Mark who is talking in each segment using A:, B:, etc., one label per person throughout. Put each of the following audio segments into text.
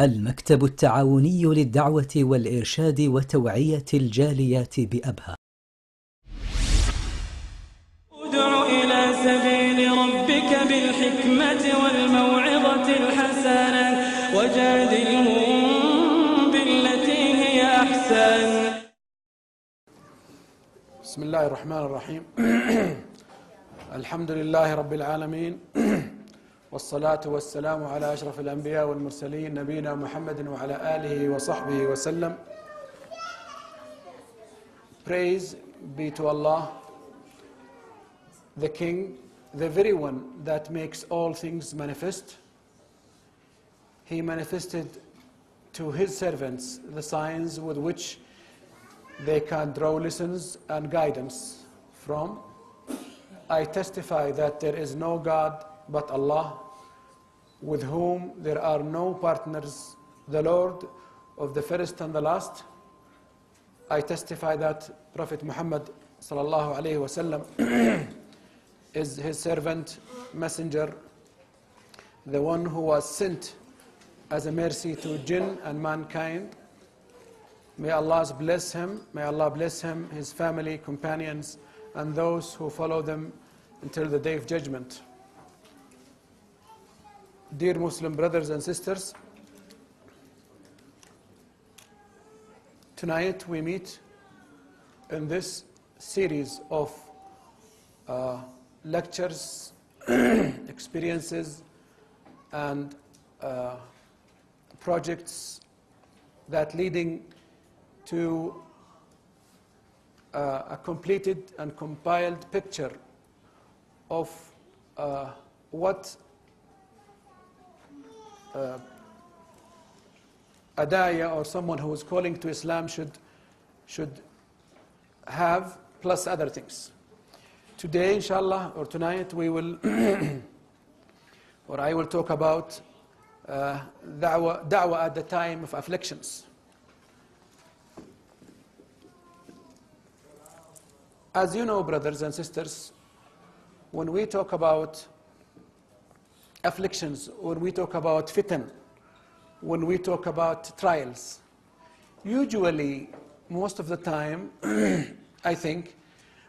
A: المكتب التعاوني للدعوة والإرشاد وتوعية الجاليات بأبها.
B: ادع إلى سبيل ربك بالحكمة والموعظة الحسنة وجادلهم بالتي هي أحسن.
C: بسم الله الرحمن الرحيم. الحمد لله رب العالمين، والصلاة والسلام على أشرف الأنبياء والمرسلين نبينا محمد وعلى آله وصحبه وسلم. Praise be to Allah, the King, the very one that makes all things manifest. He manifested to His servants the signs with which they can draw lessons and guidance from. I testify that there is no God but Allah, with whom there are no partners, the Lord of the first and the last. I testify that Prophet Muhammad sallallahu alaihi wasallam is his servant, messenger, the one who was sent as a mercy to jinn and mankind. May Allah bless him, may Allah bless him, his family, companions, and those who follow them until the day of judgment. Dear Muslim brothers and sisters, tonight we meet in this series of lectures, experiences, and projects that leading to a completed and compiled picture of what a da'iyah or someone who is calling to Islam should have, plus other things. Today, inshallah, or tonight, we will, or I will talk about da'wah at the time of afflictions. As you know, brothers and sisters, when we talk about afflictions, when we talk about fitan, when we talk about trials, usually, most of the time, I think,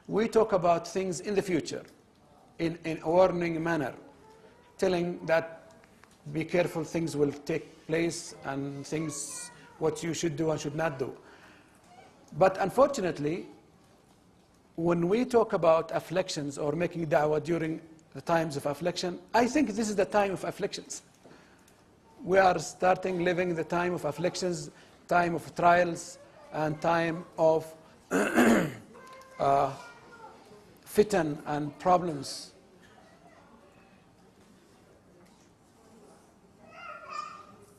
C: we talk about things in the future, in a warning manner, telling that be careful, things will take place, and things, what you should do and should not do. But unfortunately, when we talk about afflictions or making da'wah during the times of affliction, I think this is the time of afflictions. We are starting living the time of afflictions, time of trials, and time of fitan and problems.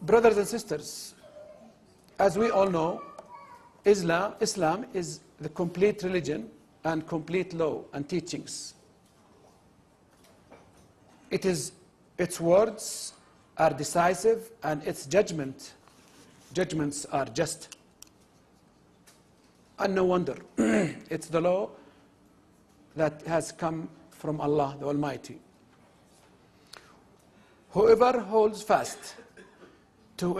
C: Brothers and sisters, as we all know, Islam is the complete religion and complete law and teachings. Its words are decisive, and its judgments are just. And no wonder, it's the law that has come from Allah the Almighty. Whoever holds fast to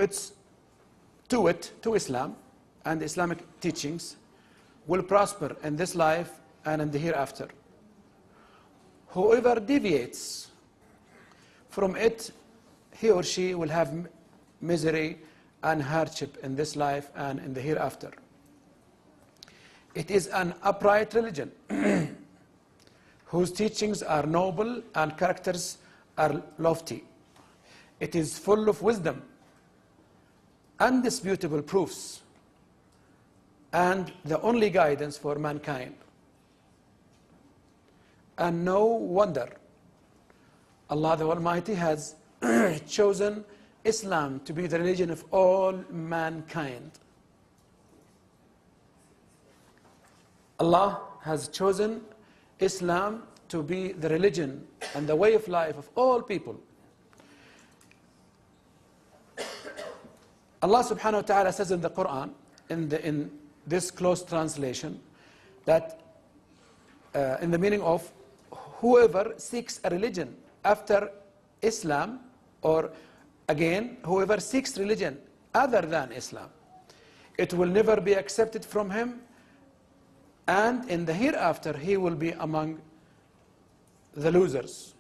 C: Islam and Islamic teachings will prosper in this life and in the hereafter. Whoever deviates from it, he or she will have misery and hardship in this life and in the hereafter. It is an upright religion whose teachings are noble and characters are lofty. It is full of wisdom, undisputable proofs, and the only guidance for mankind. And no wonder Allah the Almighty has chosen Islam to be the religion of all mankind. Allah has chosen Islam to be the religion and the way of life of all people. Allah subhanahu wa ta'ala says in the Quran, in this close translation, that in the meaning of whoever seeks a religion after Islam or again, whoever seeks religion other than Islam, it will never be accepted from him, and in the hereafter he will be among the losers.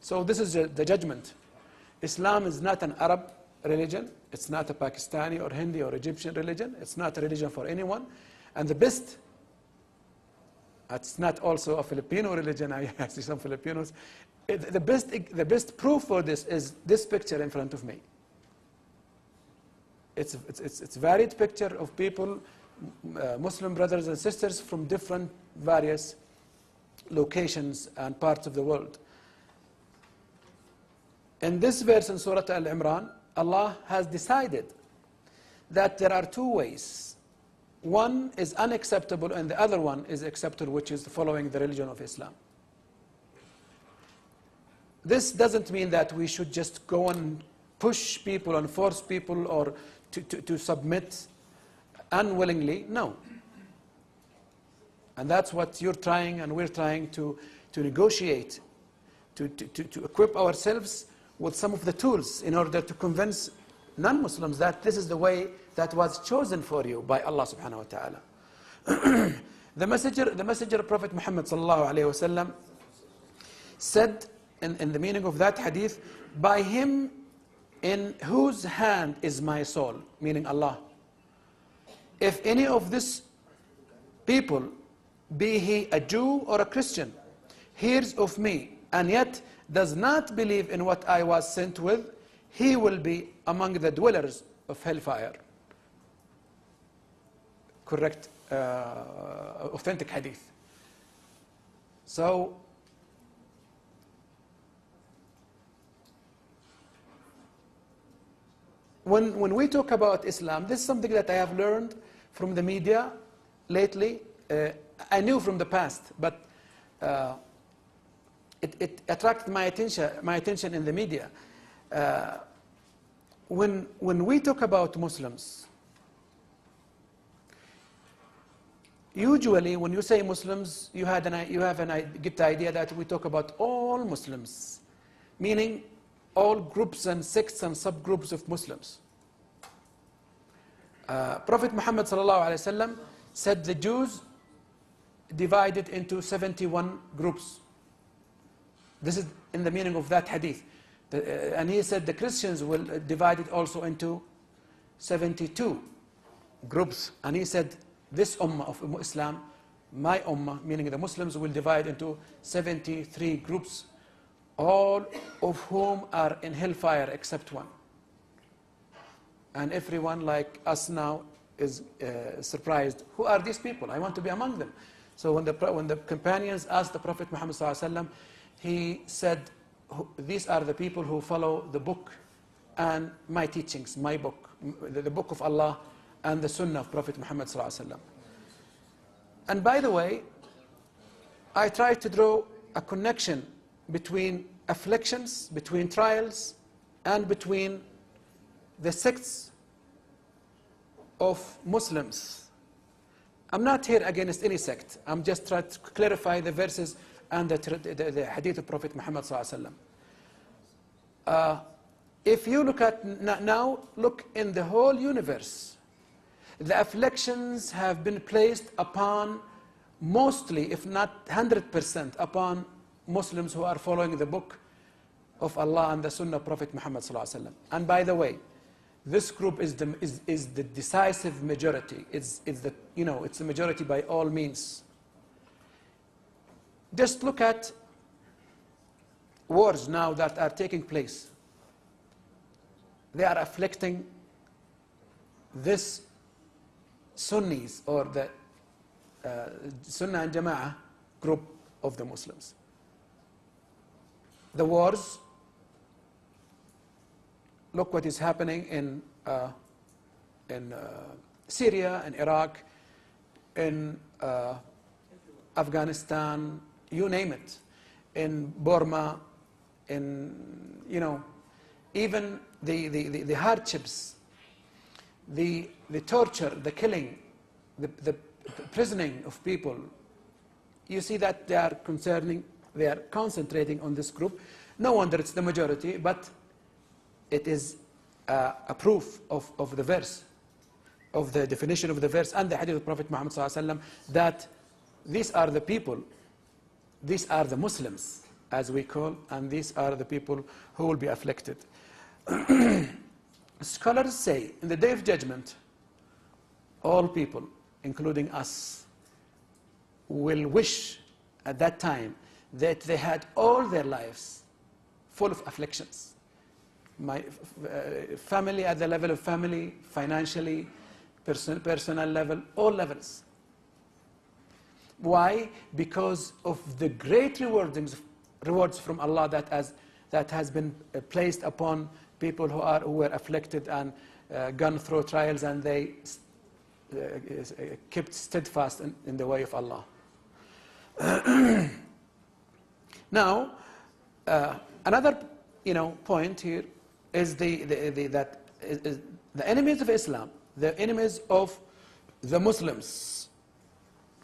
C: So this is the judgment. Islam is not an Arab religion. It's not a Pakistani or Hindi or Egyptian religion. It's not a religion for anyone. And the best, it's not also a Filipino religion. I see some Filipinos. The best proof for this is this picture in front of me. It's a varied picture of people, Muslim brothers and sisters from different various locations and parts of the world. In this verse in Surah Al-Imran, Allah has decided that there are two ways. One is unacceptable and the other one is acceptable, which is following the religion of Islam. This doesn't mean that we should just go and push people and force people or to submit unwillingly. No. And that's what you're trying and we're trying to negotiate, to equip ourselves with some of the tools in order to convince non-Muslims that this is the way that was chosen for you by Allah subhanahu wa ta'ala. The messenger Prophet Muhammad sallallahu alayhi wa sallam said in the meaning of that hadith, by him in whose hand is my soul, meaning Allah. If any of these people, be he a Jew or a Christian, hears of me and yet does not believe in what I was sent with, he will be among the dwellers of hellfire. Correct, authentic hadith. So, when we talk about Islam, this is something that I have learned from the media lately. I knew from the past, but it attracted my attention in the media. When we talk about Muslims, usually when you say Muslims, you get the idea that we talk about all Muslims, meaning all groups and sects and subgroups of Muslims. Prophet Muhammad sallallahu alaihi wasallam said the Jews divided into 71 groups. This is in the meaning of that hadith. And he said the Christians will divide it also into 72 groups. And he said this ummah of Islam, my ummah, meaning the Muslims, will divide into 73 groups, all of whom are in hellfire except one. And everyone like us now is surprised. Who are these people? I want to be among them. So when the companions asked the Prophet Muhammad sallallahu alaihi wasallam, he said, these are the people who follow the book and my teachings, my book, the book of Allah and the Sunnah of Prophet Muhammad sallallahu alaihi wasallam. And by the way, I try to draw a connection between afflictions, between trials, and between the sects of Muslims. I'm not here against any sect. I'm just trying to clarify the verses and the hadith of Prophet Muhammad sallallahu alaihi wasallam. If you look at now, look in the whole universe, the afflictions have been placed upon mostly, if not 100%, upon Muslims who are following the book of Allah and the Sunnah of Prophet Muhammad sallallahu alaihi wasallam. And by the way, this group is the decisive majority. It's the majority by all means. Just look at wars now that are taking place. They are afflicting this Sunnis or the Sunnah and Jama'ah group of the Muslims. The wars, look what is happening in Syria, in Iraq, in Afghanistan, you name it, in Burma, in, even the hardships, the torture, the killing, the prisoning of people. You see that they are concentrating on this group. No wonder it's the majority, but it is a proof of the verse, of the definition of the verse and the hadith of Prophet Muhammad ﷺ, that these are the people, these are the Muslims, as we call, and these are the people who will be afflicted. Scholars say, in the Day of Judgment, all people, including us, will wish at that time that they had all their lives full of afflictions. My family, at the level of family, financially, personal level, all levels. Why? Because of the great rewards from Allah that has been placed upon people who were afflicted and gone through trials, and they kept steadfast in the way of Allah. Now, another point here is that the enemies of Islam, the enemies of the Muslims,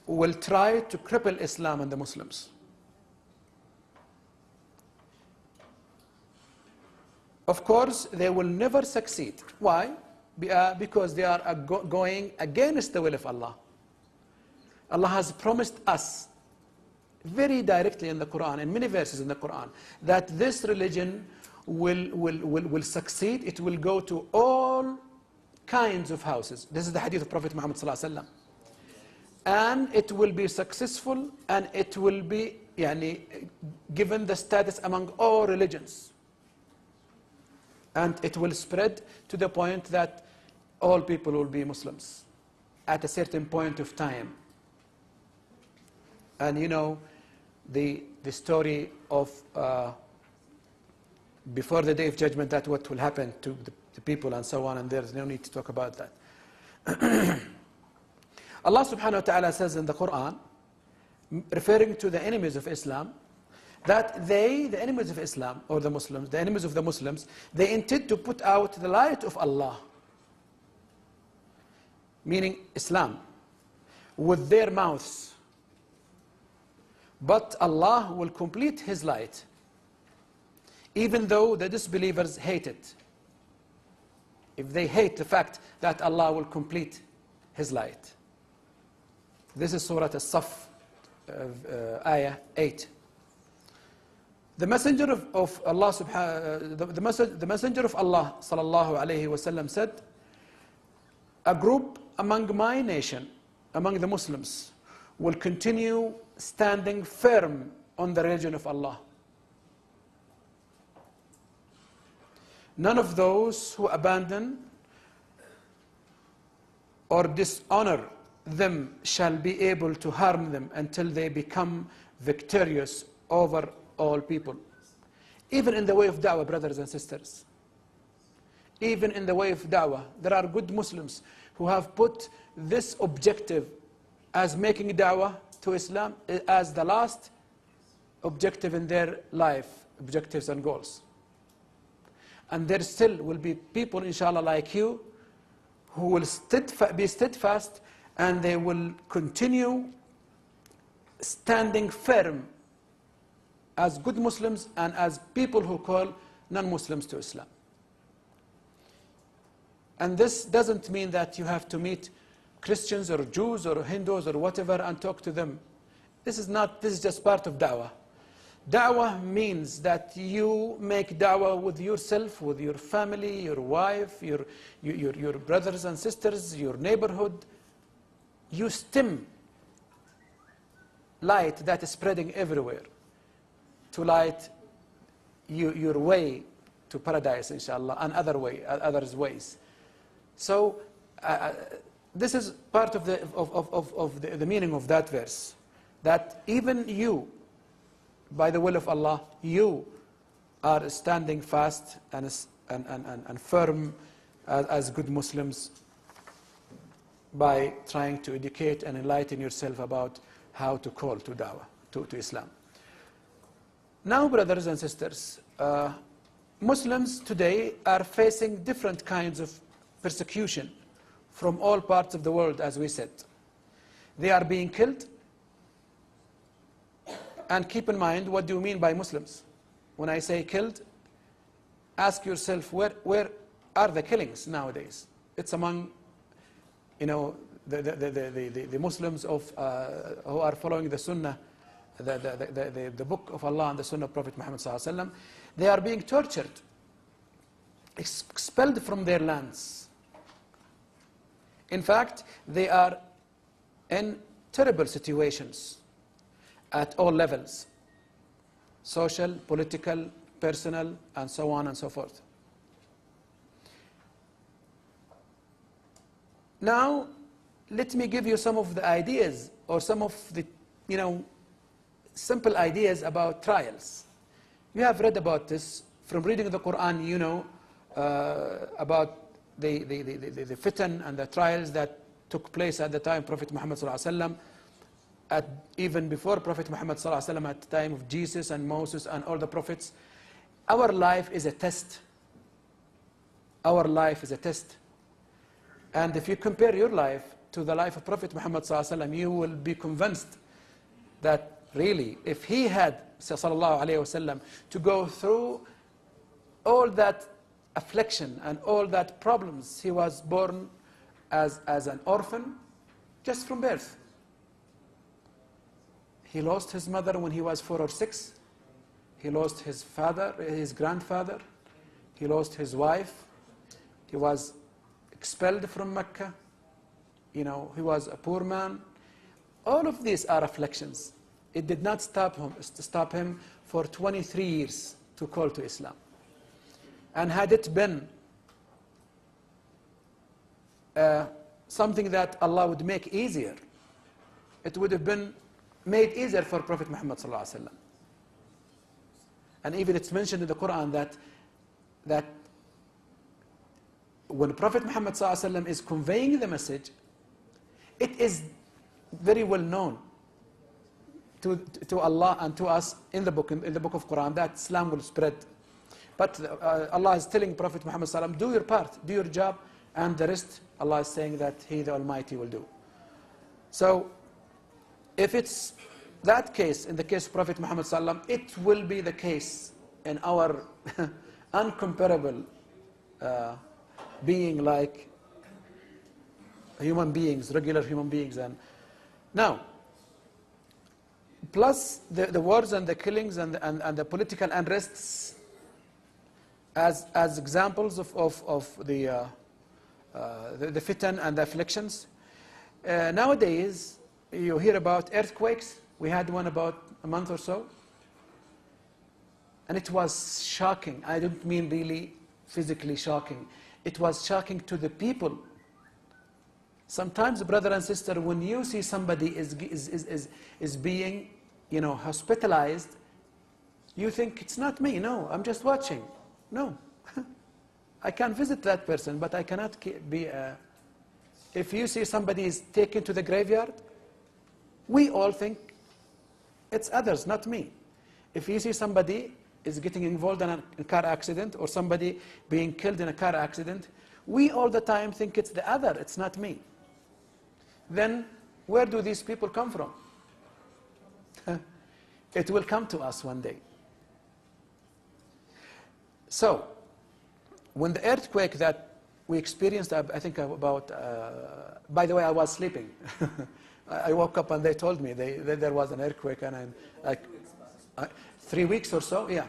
C: will try to cripple Islam and the Muslims. Of course, they will never succeed. Why? Because they are going against the will of Allah. Allah has promised us very directly in the Quran, in many verses in the Quran, that this religion will succeed. It will go to all kinds of houses. This is the hadith of Prophet Muhammad ﷺ. And it will be successful, and it will be given the status among all religions. And it will spread to the point that all people will be Muslims at a certain point of time. And the story of before the Day of Judgment, that what will happen to the people and so on, and there's no need to talk about that. Allah subhanahu wa ta'ala says in the Quran, referring to the enemies of Islam, that the enemies of Islam, or the Muslims, the enemies of the Muslims, they intend to put out the light of Allah, meaning Islam, with their mouths. But Allah will complete His light, even though the disbelievers hate it. If they hate the fact that Allah will complete His light. This is Surah As-Saff, Ayah 8. The messenger of Allah, the messenger of Allah, sallallahu alaihi wasallam, said, a group among my nation, among the Muslims, will continue standing firm on the religion of Allah. None of those who abandon or dishonor them shall be able to harm them until they become victorious over all people. Even in the way of da'wah, brothers and sisters. Even in the way of da'wah, there are good Muslims who have put this objective as making da'wah to Islam as the last objective in their life, objectives and goals. And there still will be people, inshallah, like you, who will be steadfast, and they will continue standing firm as good Muslims and as people who call non-Muslims to Islam. And this doesn't mean that you have to meet Christians or Jews or Hindus or whatever and talk to them. This is just part of da'wah. Da'wah means that you make da'wah with yourself, with your family, your wife, your brothers and sisters, your neighborhood. You stem light that is spreading everywhere to light your way to paradise, inshallah, and others' ways. So this is part of the meaning of that verse, that even you, by the will of Allah, you are standing fast and firm as good Muslims by trying to educate and enlighten yourself about how to call to da'wah, to Islam. Now, brothers and sisters, Muslims today are facing different kinds of persecution from all parts of the world, as we said. They are being killed. And keep in mind, what do you mean by Muslims? When I say killed, ask yourself, where are the killings nowadays? It's among, the Muslims who are following the Sunnah, the book of Allah and the Sunnah of Prophet Muhammad sallallahu alaihi wasallam. They are being tortured, expelled from their lands. In fact, they are in terrible situations at all levels: social, political, personal, and so on and so forth. Now, let me give you some of the ideas, or some of the, simple ideas about trials. You have read about this from reading the Quran, about the fitan and the trials that took place at the time of Prophet Muhammad sallallahu alaihi wasallam, even before Prophet Muhammad sallallahu alaihi wasallam, at the time of Jesus and Moses and all the prophets. Our life is a test. Our life is a test. And if you compare your life to the life of Prophet Muhammad sallallahu alaihi wasallam, you will be convinced that really, if he had, sallallahu alaihi wasallam, to go through all that affliction and all that problems, he was born as an orphan just from birth. He lost his mother when he was 4 or 6. He lost his father, his grandfather. He lost his wife. He was expelled from Mecca. He was a poor man. All of these are afflictions. It did not stop him for 23 years to call to Islam. And had it been something that Allah would make easier, it would have been made easier for Prophet Muhammad sallallahu alaihi wasallam. And even it's mentioned in the Quran that when Prophet Muhammad sallallahu alaihi wasallam is conveying the message, it is very well known to Allah and to us in the book of Quran that Islam will spread. But Allah is telling Prophet Muhammad sallallahu alaihi wasallam, do your part, do your job, and the rest Allah is saying that He, the Almighty, will do. So if it's that case, in the case of Prophet Muhammad sallallahu alaihi wasallam, it will be the case in our uncomparable being, like human beings, regular human beings. And now, plus the wars and the killings and the political unrests as examples of the fitan and the afflictions. Nowadays, you hear about earthquakes. We had one about a month or so. And it was shocking. I don't mean really physically shocking. It was shocking to the people. Sometimes, brother and sister, when you see somebody is being, hospitalized, you think, it's not me. No, I'm just watching. No. I can visit that person, but I cannot be if you see somebody is taken to the graveyard, we all think it's others, not me. If you see somebody is getting involved in a car accident, or somebody being killed in a car accident, we all the time think it's the other, it's not me. Then where do these people come from? It will come to us one day. So, when the earthquake that we experienced, I think about, by the way, I was sleeping. I woke up and they told me that there was an earthquake, and I'm like, 3 weeks or so, yeah.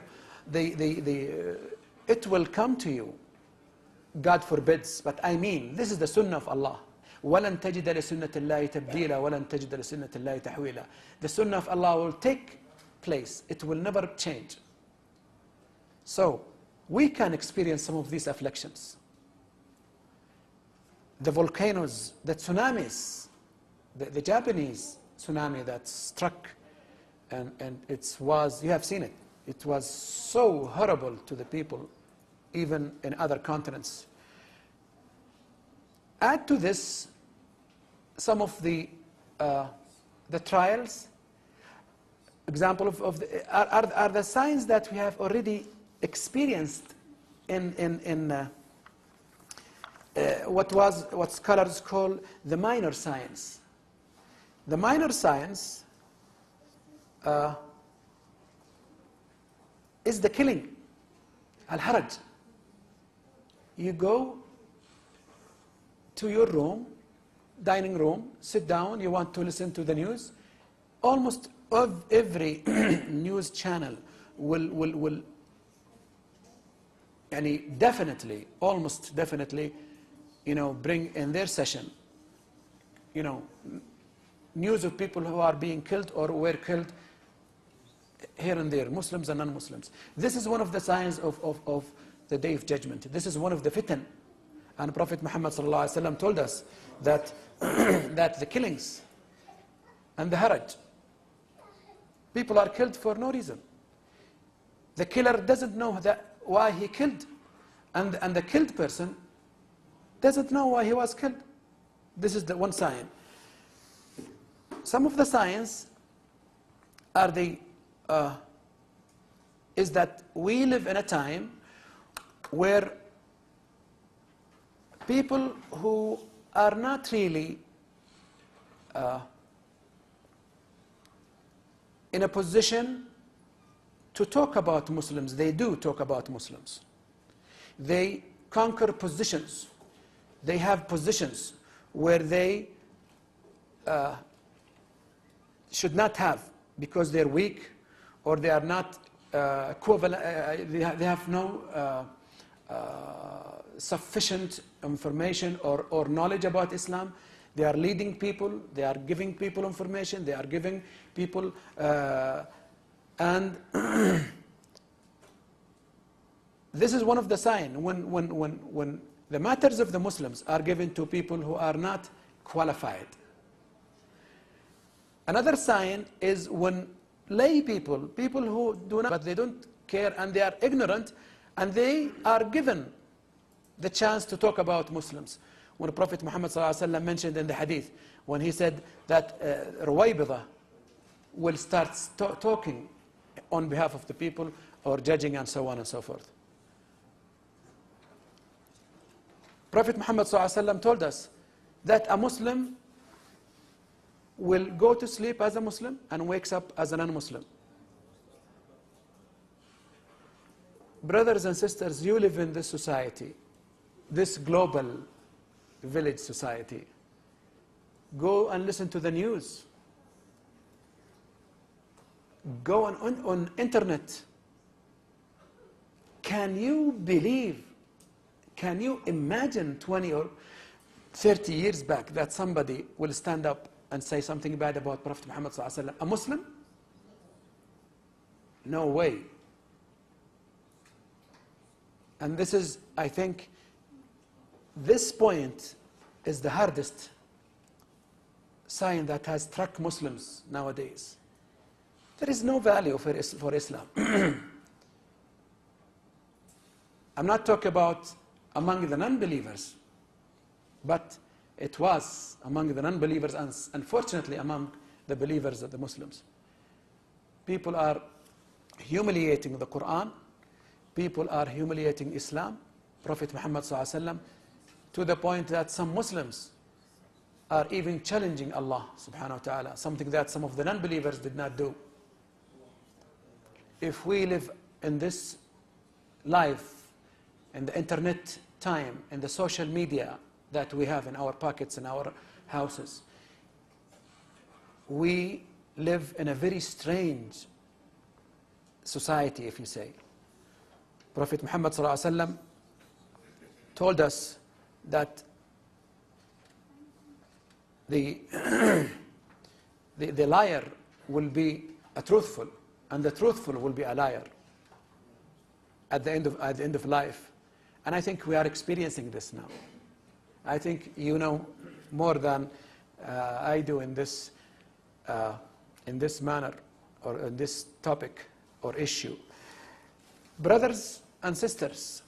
C: It will come to you. God forbids, but I mean, this is the sunnah of Allah. وَلَن تَجِدَ لِسُنَّةِ اللَّهِ تَبْدِيلًا وَلَن تَجِدَ لِسُنَّةِ اللَّهِ تَحْوِيلًا. The sunnah of Allah will take place. It will never change. So, we can experience some of these afflictions. The volcanoes, the tsunamis, the Japanese tsunami that struck, and you have seen it. It was so horrible to the people, even in other continents. Add to this some of the trials. Example are the signs that we have already experienced in what scholars call the minor signs. The minor signs is the killing, al-haraj, You go to your room, dining room, sit down, you want to listen to the news. Almost every news channel will definitely, almost definitely, bring in their session, news of people who are being killed or were killed here and there, Muslims and non-Muslims. This is one of the signs of the Day of Judgment. This is one of the fitan. And Prophet Muhammad ﷺ told us that, that the killings and the haraj, people are killed for no reason. The killer doesn't know why he killed, and the killed person doesn't know why he was killed. This is the one sign. Some of the signs are is that we live in a time where people who are not really in a position to talk about Muslims, they do talk about Muslims. They conquer positions. They have positions where they should not have, because they're weak or they are not equivalent, they have no sufficient information or knowledge about Islam. They are leading people, they are giving people information, they are giving people and this is one of the signs when the matters of the Muslims are given to people who are not qualified. Another sign is when lay people who do not, but they don't care and they are ignorant, and they are given the chance to talk about Muslims. When Prophet Muhammad ﷺ mentioned in the hadith, when he said that Ruwaybidah will start talking on behalf of the people or judging and so on and so forth. Prophet Muhammad ﷺ told us that a Muslim will go to sleep as a Muslim and wakes up as a non-Muslim. Brothers and sisters, you live in this society, this global village society. Go and listen to the news. Go on internet. Can you believe, can you imagine 20 or 30 years back that somebody will stand up and say something bad about Prophet Muhammad ﷺ, a Muslim? No way. And this is, I think, this point is the hardest sign that has struck Muslims nowadays. There is no value for Islam. I'm not talking about among the non-believers, but it was among the non-believers and unfortunately among the believers of the Muslims. People are humiliating the Quran. People are humiliating Islam, Prophet Muhammad ﷺ, to the point that some Muslims are even challenging Allah subhanahu wa ta'ala, something that some of the non-believers did not do. If we live in this life, in the internet time, in the social media that we have in our pockets, in our houses, we live in a very strange society, if you say. Prophet Muhammad ﷺ told us that the liar will be a truthful, and the truthful will be a liar at the end of life. And I think we are experiencing this now. I think you know more than I do in this manner or in this topic or issue. Brothers and sisters,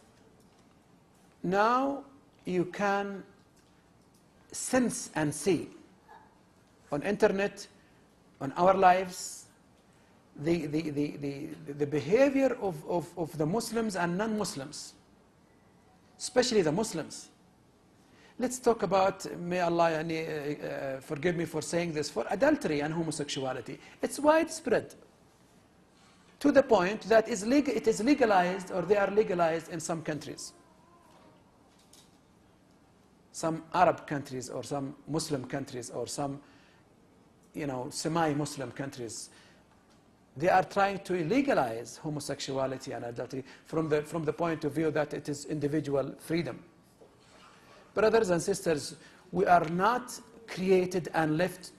C: now you can sense and see on internet, on our lives, the behavior of the Muslims and non-Muslims, especially the Muslims. Let's talk about, may Allah forgive me for saying this, for adultery and homosexuality. It's widespread to the point that it is legalized, or they are legalized in some countries. some Arab countries or some Muslim countries or some semi-Muslim countries, they are trying to legalize homosexuality and adultery from the point of view that it is individual freedom. Brothers and sisters, we are not created and left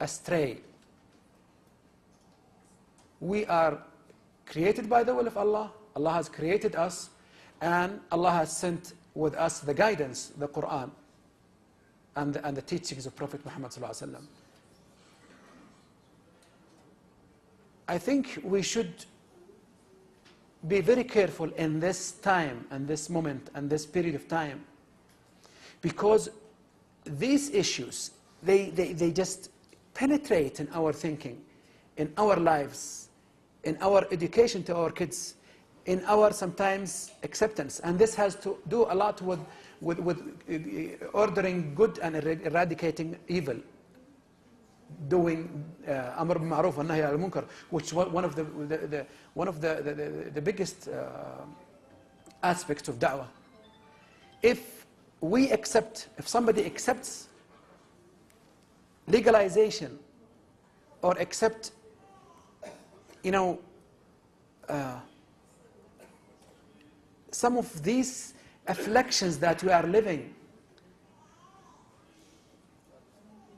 C: astray. We are created by the will of Allah. Allah has created us, and Allah has sent with us the guidance, the Quran, and the teachings of Prophet Muhammad sallallahu alaihi wasallam. I think we should be very careful in this time and this moment and this period of time, because these issues, they just penetrate in our thinking, in our lives, in our education to our kids, in our sometimes acceptance. And this has to do a lot with ordering good and eradicating evil, doing Amr bil Ma'ruf and Nahy al Munkar, which one of the biggest aspects of da'wah. If somebody accepts legalization or accept some of these afflictions that we are living,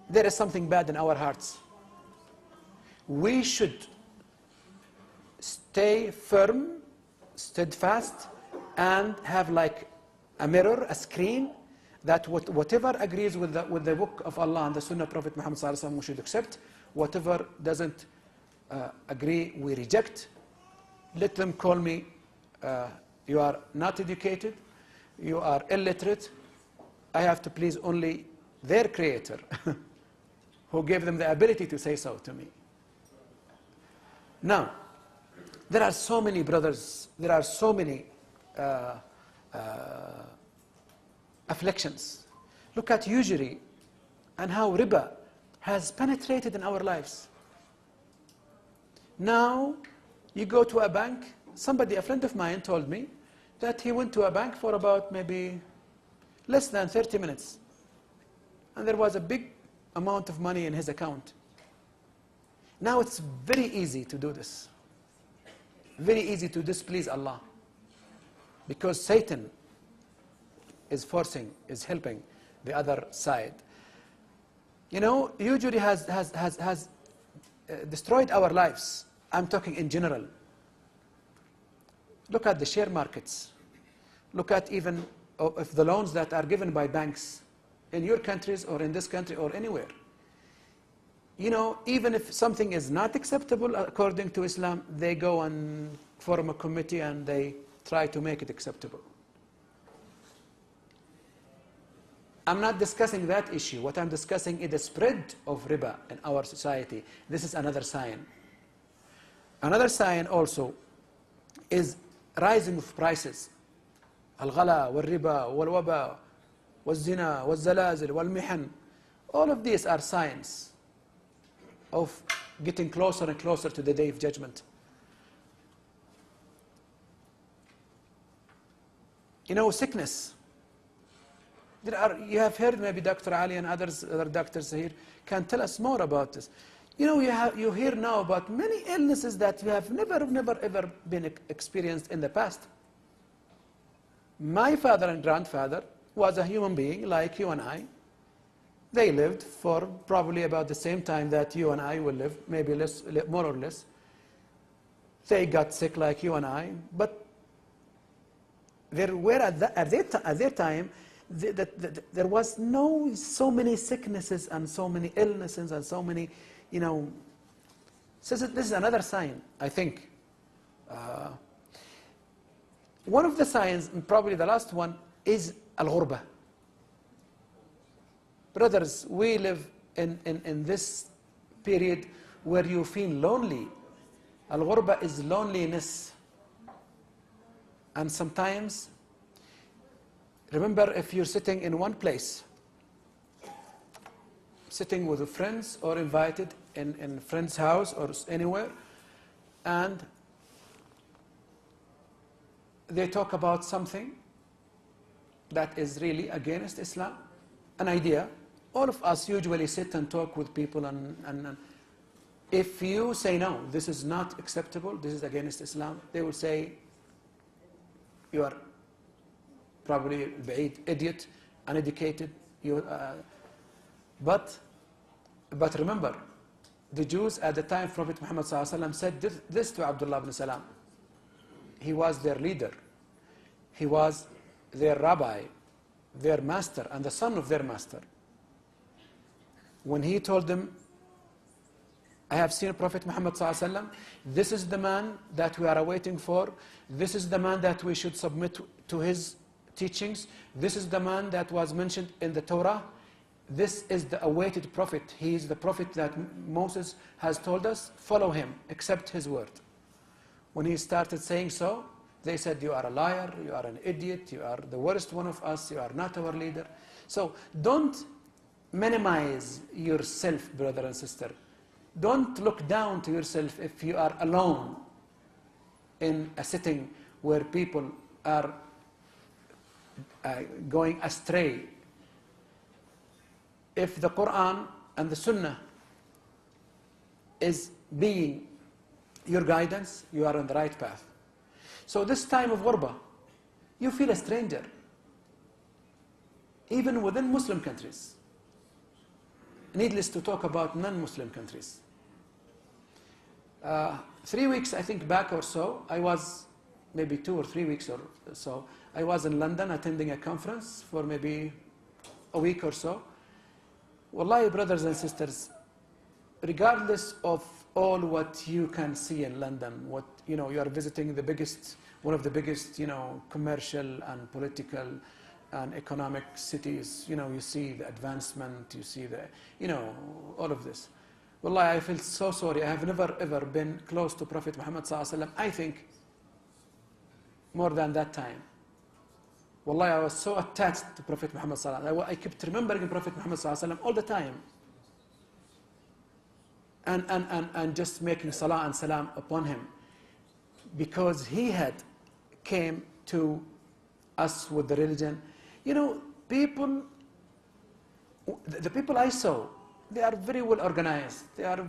C: there is something bad in our hearts. We should stay firm, steadfast, and have like a mirror, a screen, that whatever agrees with the book of Allah and the Sunnah of Prophet Muhammad sallallahu alaihi wasallam, we should accept. Whatever doesn't agree, we reject. Let them call me, you are not educated, you are illiterate. I have to please only their creator who gave them the ability to say so to me. Now, there are so many brothers, there are so many afflictions. Look at usury and how riba has penetrated in our lives. Now, you go to a bank. A friend of mine told me that he went to a bank for about maybe less than 30 minutes. And there was a big amount of money in his account. Now it's very easy to do this. Very easy to displease Allah. Because Satan is helping the other side. Usually has destroyed our lives. I'm talking in general. Look at the share markets. Look at even of the loans that are given by banks in your countries or in this country or anywhere. Even if something is not acceptable according to Islam, they go and form a committee and they try to make it acceptable. I'm not discussing that issue. What I'm discussing is the spread of riba in our society. This is another sign. Another sign also is rising of prices. Al-ghala, wal-riba, wal-waba, wal-zina, wal-zalazil, wal-mihan. All of these are signs of getting closer and closer to the day of judgment. Sickness. You have heard, maybe Dr. Ali and other doctors here can tell us more about this. You hear now about many illnesses that you have never ever been experienced in the past. My father and grandfather was a human being like you and I. They lived for probably about the same time that you and I will live, maybe less, more or less. They got sick like you and I, but there were at their time, there was so many sicknesses and so many illnesses and so many, So this is another sign, I think. One of the signs, and probably the last one, is al-ghurba. Brothers, we live in this period where you feel lonely. Al-ghurba is loneliness. And sometimes, remember, if you're sitting in one place, sitting with friends or invited in a friend's house or anywhere, and they talk about something, that is really against Islam, an idea. All of us usually sit and talk with people, and if you say no, this is not acceptable, this is against Islam, they will say you are probably an idiot, uneducated. But remember, the Jews at the time Prophet Muhammad ﷺ said this to Abdullah ibn Salam. He was their leader. He was their rabbi, their master, and the son of their master. When he told them, I have seen Prophet Muhammad ﷺ, this is the man that we are waiting for, this is the man that we should submit to his teachings, this is the man that was mentioned in the Torah, this is the awaited prophet, he is the prophet that Moses has told us, follow him, accept his word. When he started saying so, they said, you are a liar, you are an idiot, you are the worst one of us, you are not our leader. So don't minimize yourself, brother and sister. Don't look down to yourself if you are alone in a setting where people are going astray. If the Quran and the Sunnah is being your guidance, you are on the right path. So this time of ghurba, you feel a stranger, even within Muslim countries. Needless to talk about non-Muslim countries. 3 weeks, I think, back or so, I was, maybe 2 or 3 weeks or so, I was in London attending a conference for maybe a week or so. Wallahi, brothers and sisters, regardless of all what you can see in London, what, you know, you are visiting the biggest, one of the biggest, you know, commercial and political and economic cities, you know, you see the advancement, you see the, you know, all of this. Wallahi, I feel so sorry. I have never ever been close to Prophet Muhammad ﷺ, I think, more than that time. Wallahi, I was so attached to Prophet Muhammad ﷺ. I kept remembering Prophet Muhammad ﷺ all the time. And just making salah and salam upon him. Because he had came to us with the religion. You know, people, the people I saw, they are very well organized, they are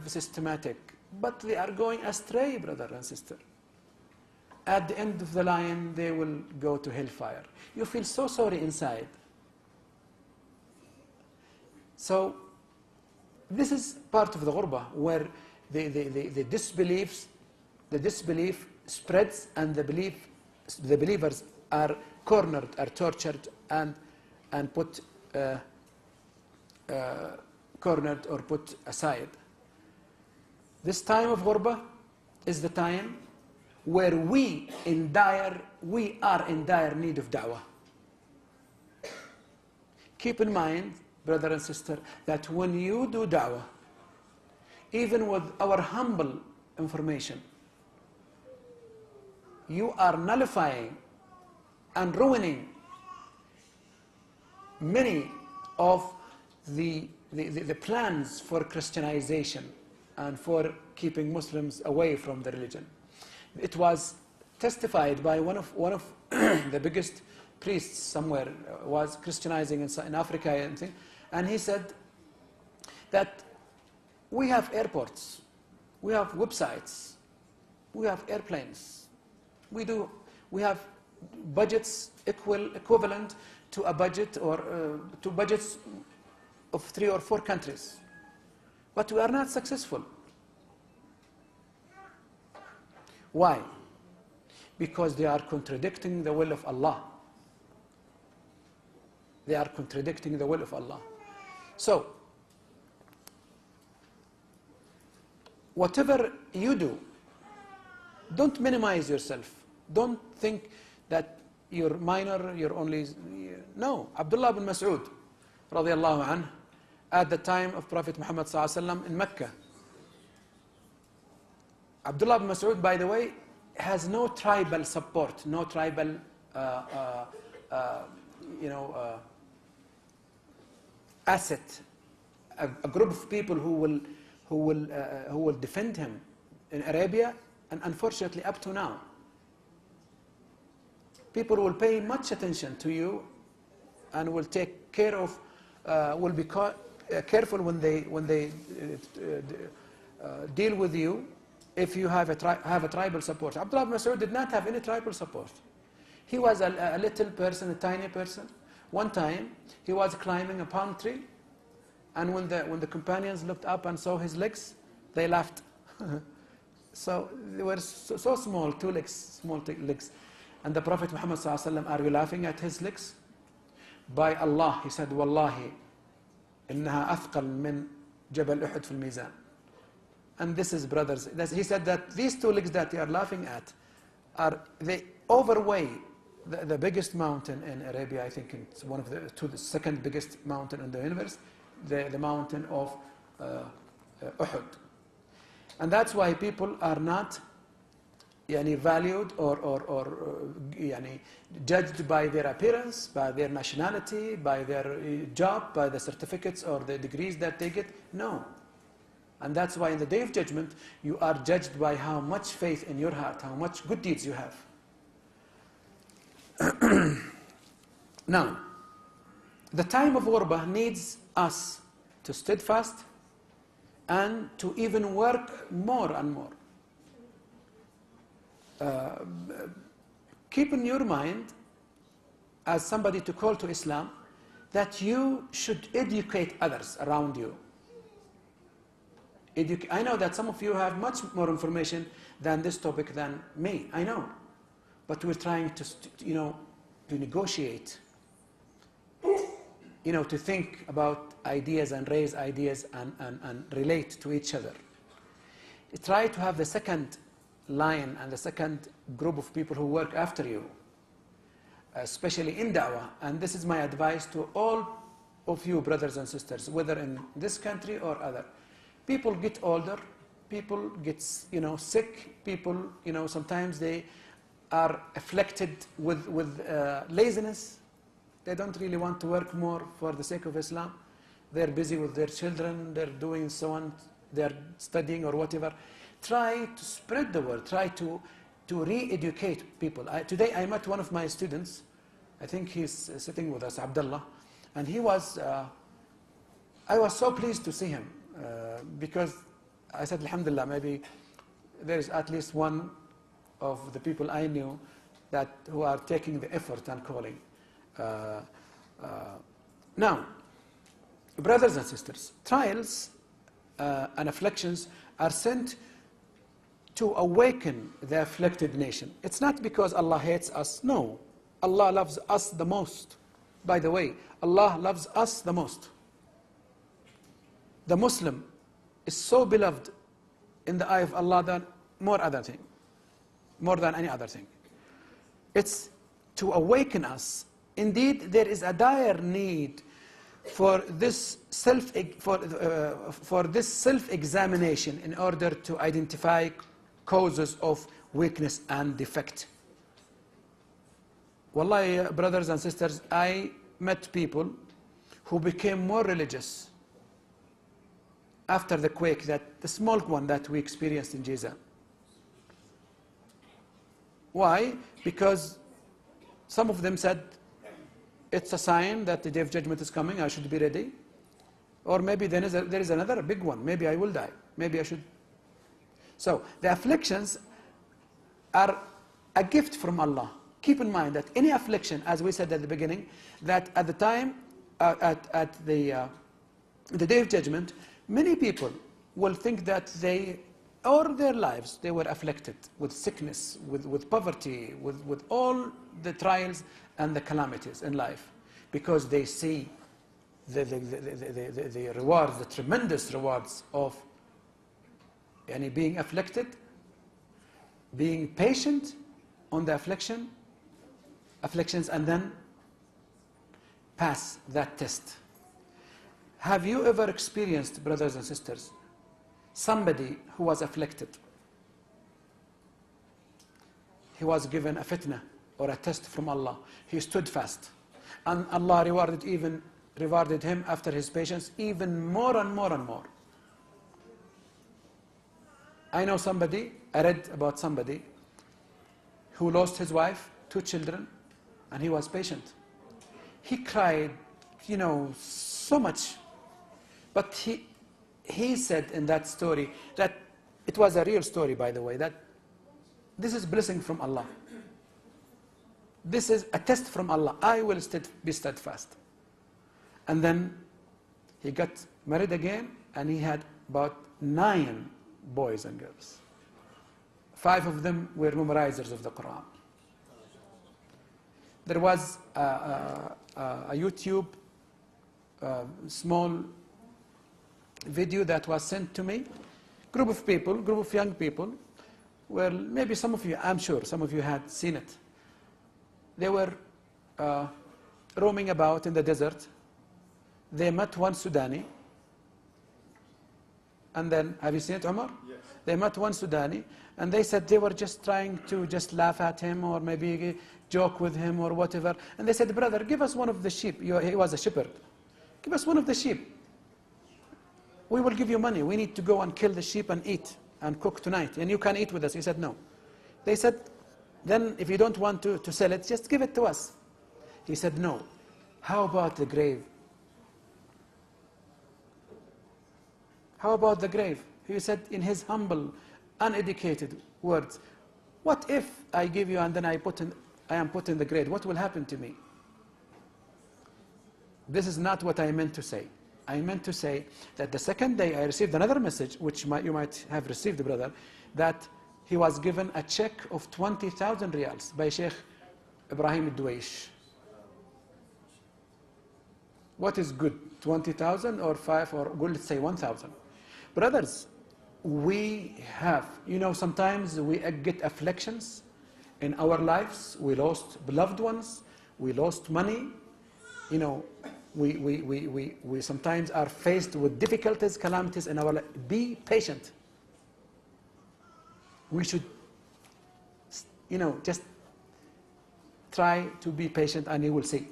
C: systematic, but they are going astray, brother and sister. At the end of the line, they will go to hellfire. You feel so sorry inside. So, this is part of the ghurba, where the disbelief spreads, and the believers are cornered, are tortured, and put cornered or put aside. This time of ghurba is the time where we are in dire need of da'wah. Keep in mind, brother and sister, that when you do da'wah, even with our humble information, you are nullifying and ruining many of the plans for Christianization and for keeping Muslims away from the religion. It was testified by one of the biggest priests somewhere, was Christianizing in Africa, and he said that we have airports, we have websites, we have airplanes, we have budgets equivalent to a budget or to budgets of 3 or 4 countries, but we are not successful. Why? Because they are contradicting the will of Allah. They are contradicting the will of Allah. So, whatever you do, don't minimize yourself. Don't think that you're minor, you're only... No. Abdullah ibn Mas'ud, radiallahu anhu, at the time of Prophet Muhammad ﷺ in Mecca. Abdullah ibn Mas'ud, by the way, has no tribal support, no tribal, asset, a group of people who will defend him in Arabia, and unfortunately up to now. people will pay much attention to you and will take care of, will be careful when they deal with you if you have a tribal support. Abdullah ibn Mas'ud did not have any tribal support. He was a little person, a tiny person. One time, he was climbing a palm tree, and when the companions looked up and saw his legs, they laughed. So they were so small, small legs. And the Prophet Muhammad ﷺ, are you laughing at his legs? By Allah, he said, Wallahi, إنها أثقل من جبل أحد في الميزان. And this is, brothers, he said that these two legs that you are laughing at, they overweigh the biggest mountain in Arabia. I think it's one of the second biggest mountain in the universe, the mountain of Uhud. And that's why people are not valued or judged by their appearance, by their nationality, by their job, by the certificates or the degrees that they get. No. And that's why in the Day of Judgment, you are judged by how much faith in your heart, how much good deeds you have. Now, the time of Ghurba needs us to steadfast and to even work more and more. Keep in your mind, as somebody to call to Islam, that you should educate others around you. I know that some of you have much more information than this topic than me, I know. But we're trying to, to negotiate, to think about ideas and raise ideas and relate to each other. Try to have the second line and the second group of people who work after you, especially in da'wah. And this is my advice to all of you brothers and sisters, whether in this country or other. People get older, people get sick, people sometimes they are afflicted with laziness. They don't really want to work more for the sake of Islam. They're busy with their children, they're doing so on, they're studying or whatever. Try to spread the word, try to re-educate people. Today I met one of my students, I think he's sitting with us, Abdullah, and I was so pleased to see him because I said, Alhamdulillah, maybe there is at least one of the people I knew who are taking the effort and calling. Now, brothers and sisters, trials and afflictions are sent to awaken the afflicted nation. It's not because Allah hates us, no. Allah loves us the most. By the way, Allah loves us the most. The Muslim is so beloved in the eye of Allah than more than any other thing. It's to awaken us. Indeed, there is a dire need for this self-examination in order to identify causes of weakness and defect. Wallahi, brothers and sisters, I met people who became more religious after the quake, the small one that we experienced in Giza. Why? Because some of them said, it's a sign that the Day of Judgment is coming, I should be ready. Or maybe there is another big one, maybe I will die, maybe I should. So the afflictions are a gift from Allah. Keep in mind that any affliction, as we said at the beginning, that at the time, at the Day of Judgment, many people will think that all their lives, they were afflicted with sickness, with poverty, with all the trials and the calamities in life, because they see the rewards, the tremendous rewards of being afflicted, being patient on the afflictions, and then pass that test. Have you ever experienced, brothers and sisters, somebody who was afflicted? He was given a fitna or a test from Allah. He stood fast. And Allah rewarded him after his patience even more and more and more. I read about somebody who lost his wife, 2 children, and he was patient. He cried, you know, so much. But he said in that story, that it was a real story, by the way, that this is blessing from Allah. This is a test from Allah. I will be steadfast. And then he got married again, and he had about 9 boys and girls. 5 of them were memorizers of the Quran. There was a YouTube small video that was sent to me. Group of people, group of young people, well, maybe some of you, I'm sure some of you had seen it. They were roaming about in the desert. They met one Sudani. And then, have you seen it, Umar? Yes. They met one Sudani, and they said they were just trying to just laugh at him or maybe joke with him or whatever. And they said, brother, give us one of the sheep. He was a shepherd. Give us one of the sheep. We will give you money. We need to go and kill the sheep and eat and cook tonight. And you can eat with us. He said, no. They said, then if you don't want to sell it, just give it to us. He said, no. How about the grave? How about the grave? He said in his humble, uneducated words, what if I give you and then I am put in the grave? What will happen to me? This is not what I meant to say. I meant to say that the second day I received another message, which you might have received, brother, that he was given a check of 20,000 riyals by Sheikh Ibrahim Duwaish. What is good, 20,000 or 5 or good, let's say 1,000? Brothers, we have, you know, sometimes we get afflictions in our lives. We lost beloved ones. We lost money. You know, we sometimes are faced with difficulties, calamities in our life. Be patient. We should, you know, just try to be patient, and you will see.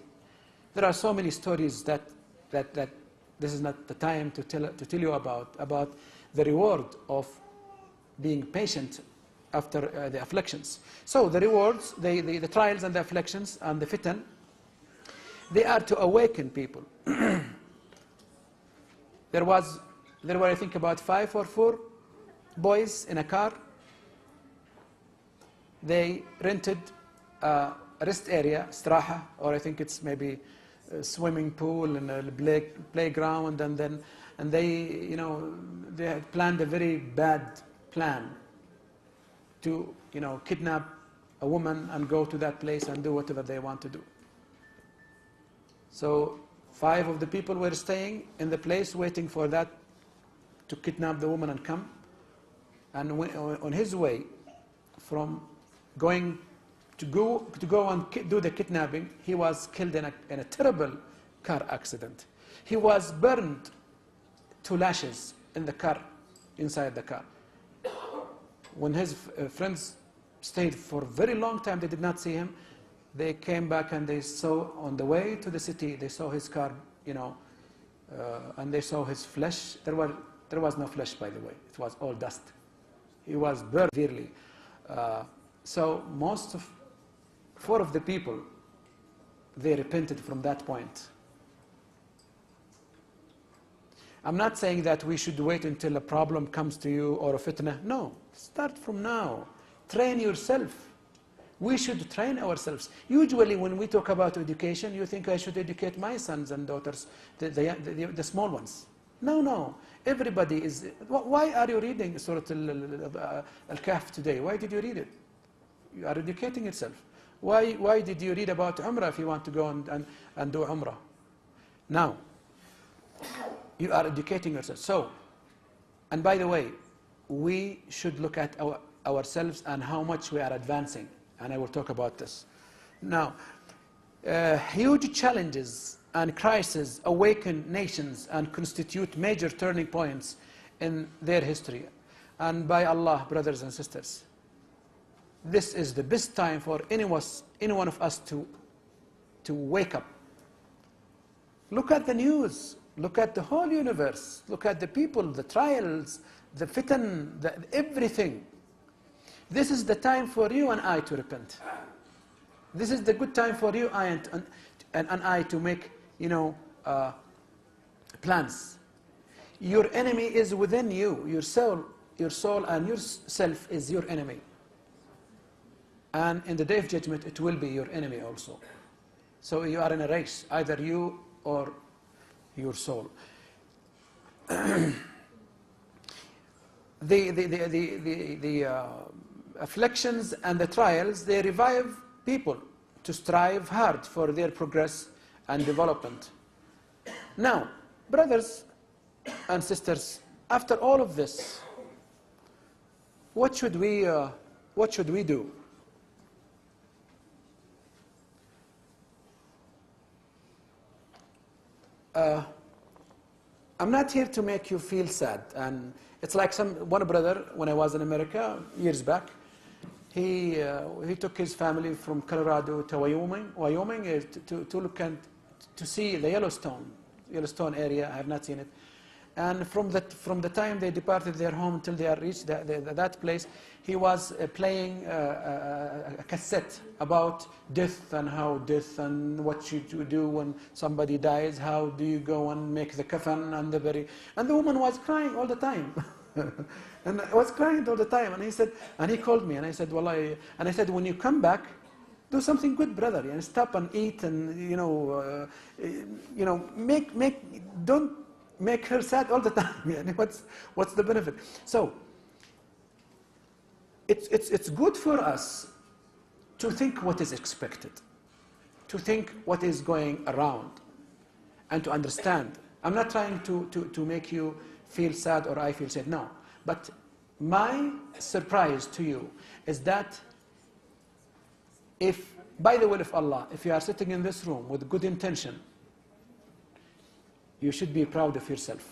C: There are so many stories that this is not the time to tell you about the reward of being patient after the afflictions. So the rewards, the trials and the afflictions and the fitan, they are to awaken people. There were, I think, about 5 or 4 boys in a car. They rented a rest area, straha, or I think it's maybe a swimming pool and a playground, and they, you know, they had planned a very bad plan to, you know, kidnap a woman and go to that place and do whatever they want to do. So 5 of the people were staying in the place waiting for that to kidnap the woman and come. And on his way from going to go and do the kidnapping, he was killed in a terrible car accident. He was burned to lashes in the car, inside the car. When his friends stayed for a very long time, they did not see him. They came back and they saw on the way to the city, they saw his car, you know, and they saw his flesh. There was no flesh, by the way. It was all dust. He was burned severely. So 4 of the people, they repented from that point. I'm not saying that we should wait until a problem comes to you or a fitna. No, start from now. Train yourself. We should train ourselves. Usually when we talk about education, you think I should educate my sons and daughters, the small ones. No. Everybody is... Why are you reading Surah Al-Kahf today? Why did you read it? You are educating yourself. Why did you read about Umrah if you want to go and do Umrah? Now, you are educating yourself. So, and by the way, we should look at ourselves and how much we are advancing. And I will talk about this. Now, huge challenges and crises awaken nations and constitute major turning points in their history. And by Allah, brothers and sisters, this is the best time for any one of us to wake up. Look at the news. Look at the whole universe. Look at the people, the trials, the fitan, everything. This is the time for you and I to repent. This is the good time for you and I to make, plans. Your enemy is within you. Your soul and yourself is your enemy. And in the day of judgment, it will be your enemy also. So you are in a race, either you or your soul. The afflictions and the trials, they revive people to strive hard for their progress and development. Now, brothers and sisters, after all of this, what should we do? I'm not here to make you feel sad, and it's like one brother, when I was in America years back, he took his family from Colorado to Wyoming to look and to see the Yellowstone area. I have not seen it. And from the time they departed their home until they reached that place, he was playing a cassette about death and how death and what you do when somebody dies. How do you go and make the coffin and the bury? And the woman was crying all the time. And I was crying all the time. And he said, and he called me, and I said, Wallahi, and I said, when you come back, do something good, brother. And stop and eat, and don't make her sad all the time. What's the benefit? So it's good for us to think what is expected, to think what is going around, and to understand. I'm not trying to make you feel sad or I feel sad. No, but my surprise to you is that if, by the will of Allah, if you are sitting in this room with good intention, you should be proud of yourself.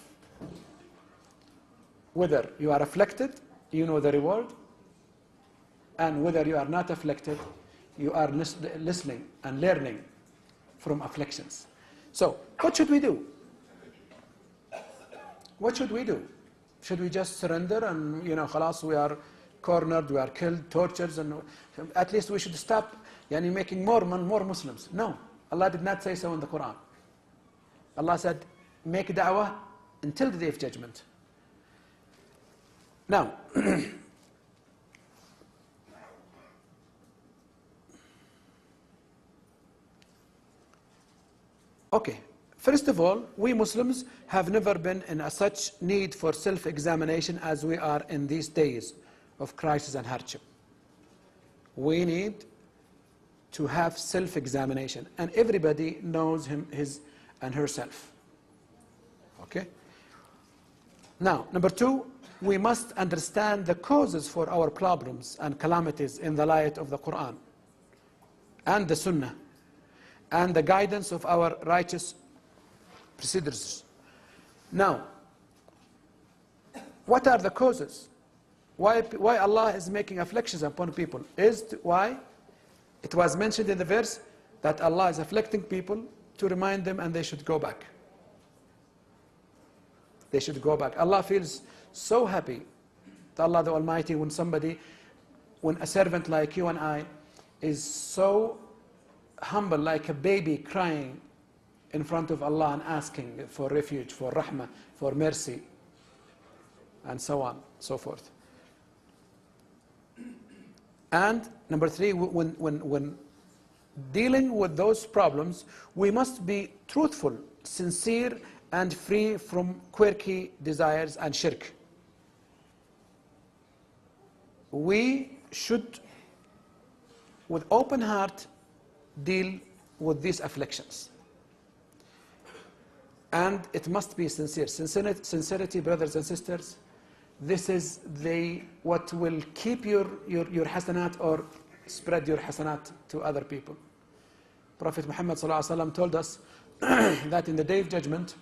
C: Whether you are afflicted, you know the reward, and whether you are not afflicted, you are listening and learning from afflictions. So, what should we do? What should we do? Should we just surrender and, khalas, we are cornered, we are killed, tortured, and at least we should stop making more Muslims? No, Allah did not say so in the Quran. Allah said, make da'wah until the day of judgment. Now, okay, first of all, we Muslims have never been in such need for self-examination as we are in these days of crisis and hardship. We need to have self-examination, and everybody knows his and herself. Okay? Now, number two, we must understand the causes for our problems and calamities in the light of the Quran and the Sunnah and the guidance of our righteous predecessors. Now, what are the causes? Why Allah is making afflictions upon people? Why? It was mentioned in the verse that Allah is afflicting people to remind them, and they should go back. They should go back. Allah feels so happy, Allah the Almighty, when a servant like you and I is so humble, like a baby crying in front of Allah and asking for refuge, for rahmah, for mercy, and so on, so forth. And number three, when dealing with those problems, we must be truthful, sincere, and free from quirky desires and shirk. We should, with open heart, deal with these afflictions. And it must be sincere. Sincerity, brothers and sisters, this is what will keep your hasanat or spread your hasanat to other people. Prophet Muhammad ﷺ told us that in the day of judgment,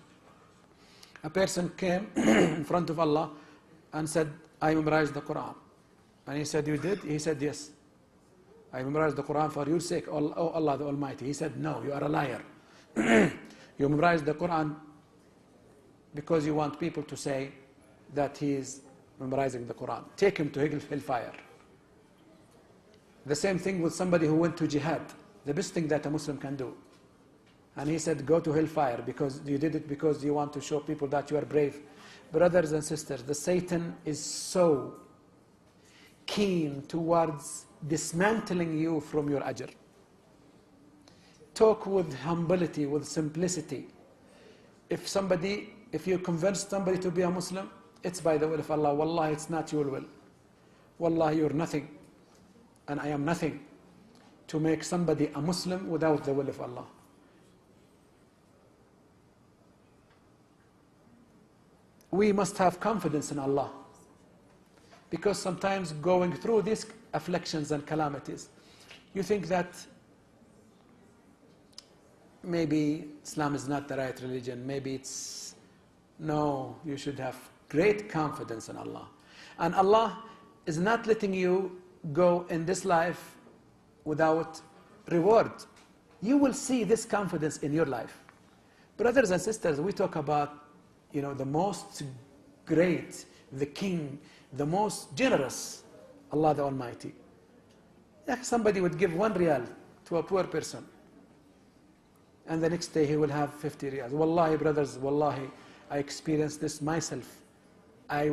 C: a person came in front of Allah and said, I memorized the Quran. And he said, you did? He said, yes. I memorized the Quran for your sake, oh Allah the Almighty. He said, no, you are a liar. You memorized the Quran because you want people to say that he is memorizing the Quran. Take him to hellfire. The same thing with somebody who went to jihad the best thing that a Muslim can do. And he said, go to hellfire because you did it because you want to show people that you are brave. Brothers and sisters, the Satan is so keen towards dismantling you from your ajr. Talk with humility, with simplicity. If you convince somebody to be a Muslim, it's by the will of Allah. Wallahi, it's not your will. Wallahi, you're nothing. And I am nothing to make somebody a Muslim without the will of Allah. We must have confidence in Allah. Because sometimes going through these afflictions and calamities, you think that maybe Islam is not the right religion. Maybe it's... No, you should have great confidence in Allah. And Allah is not letting you go in this life without reward. You will see this confidence in your life. Brothers and sisters, we talk about, the most great, the king, the most generous, Allah the Almighty. If somebody would give 1 riyal to a poor person, and the next day he will have 50 riyals. Wallahi, brothers, wallahi, I experienced this myself. I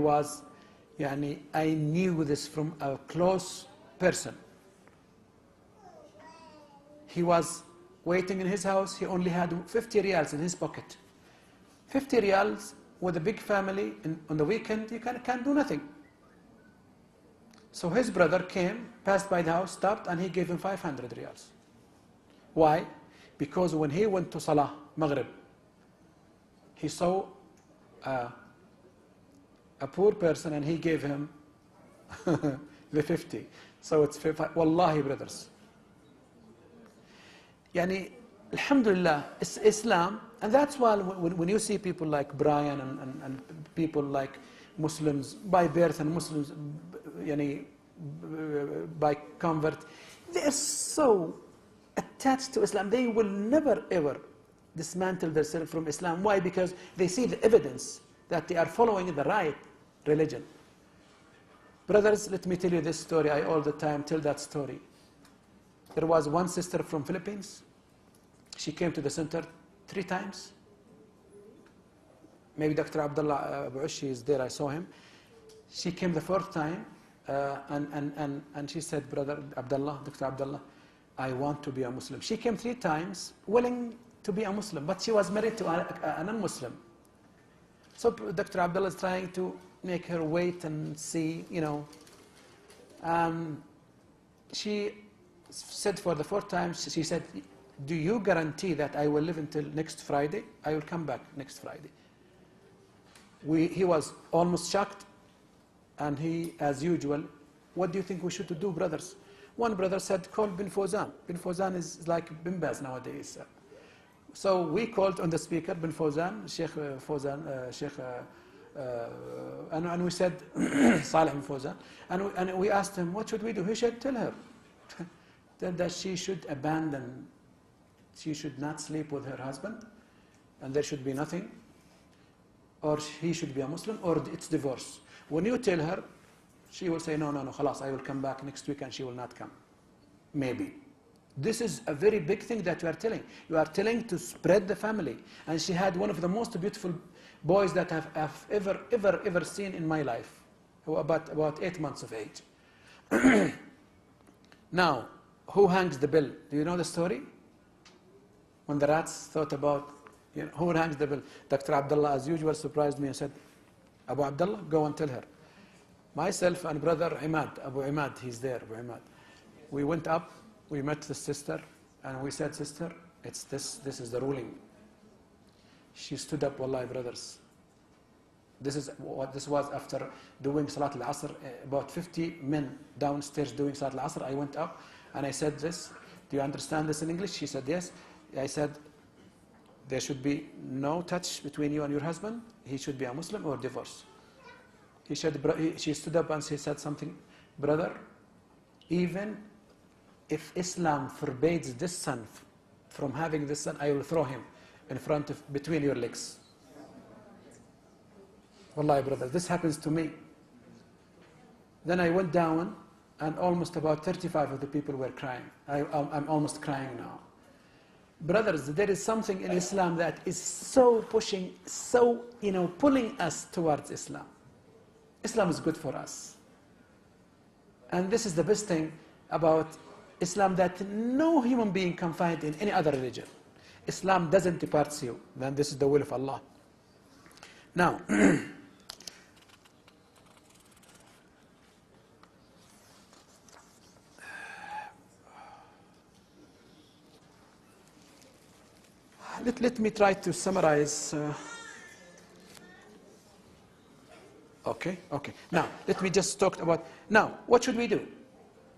C: knew this from a close person. He was waiting in his house. He only had 50 riyals in his pocket. 50 riyals with a big family on the weekend, you can't do nothing. So his brother came, passed by the house, stopped, and he gave him 500 riyals. Why? Because when he went to Salah, Maghrib, he saw a poor person and he gave him the 50. So it's 50. Wallahi, brothers. Alhamdulillah, it's Islam. And that's why when you see people like Brian and people like Muslims by birth and Muslims by convert, they are so attached to Islam. They will never ever dismantle themselves from Islam. Why? Because they see the evidence that they are following the right religion. Brothers, let me tell you this story. I all the time tell that story. There was one sister from Philippines. She came to the center 3 times. Maybe Dr. Abdullah Abu Ushi is there, I saw him. She came the 4th time and she said, Brother Abdullah, Dr. Abdullah, I want to be a Muslim. She came 3 times willing to be a Muslim, but she was married to a non-Muslim. So Dr. Abdullah is trying to make her wait and see, She said for the 4th time, she said, do you guarantee that I will live until next Friday? I will come back next Friday. He was almost shocked, and he, as usual, what do you think we should do, brothers? One brother said, call Bin Fawzan. Bin Fawzan is like Bin Baz nowadays. So we called on the speaker, Bin Fawzan, Sheikh Fawzan, and we said, Salih Bin Fawzan, and we asked him, what should we do? He said, tell her that she should abandon, she should not sleep with her husband, and there should be nothing, or he should be a Muslim, or it's divorce. When you tell her, she will say, no, khalas, I will come back next week, and she will not come. Maybe. This is a very big thing that you are telling. You are telling to spread the family. And she had one of the most beautiful boys that I've ever seen in my life. About 8 months of age. Now, who hangs the bell? Do you know the story? When the rats thought about, who hangs the bell? Dr. Abdullah, as usual, surprised me and said, Abu Abdullah, go and tell her. Myself and brother Imad, Abu Imad, he's there, Abu Imad. We went up, we met the sister, and we said, sister, it's this is the ruling. She stood up, wallahi, brothers. This was after doing Salat al-Asr, about 50 men downstairs doing Salat al-Asr. I went up and I said this, do you understand this in English? She said, yes. I said, there should be no touch between you and your husband. He should be a Muslim or divorce. She stood up and she said something, brother, even if Islam forbids this son from having this son, I will throw him between your legs. Wallahi, brother, this happens to me. Then I went down and almost about 35 of the people were crying. I'm almost crying now. Brothers, there is something in Islam that is so pushing, so, pulling us towards Islam. Islam is good for us. And this is the best thing about Islam, that no human being can find in any other religion. Islam doesn't depart you. Then this is the will of Allah. Now, let me try to summarize. Okay. Now, let me just talk about, now, what should we do?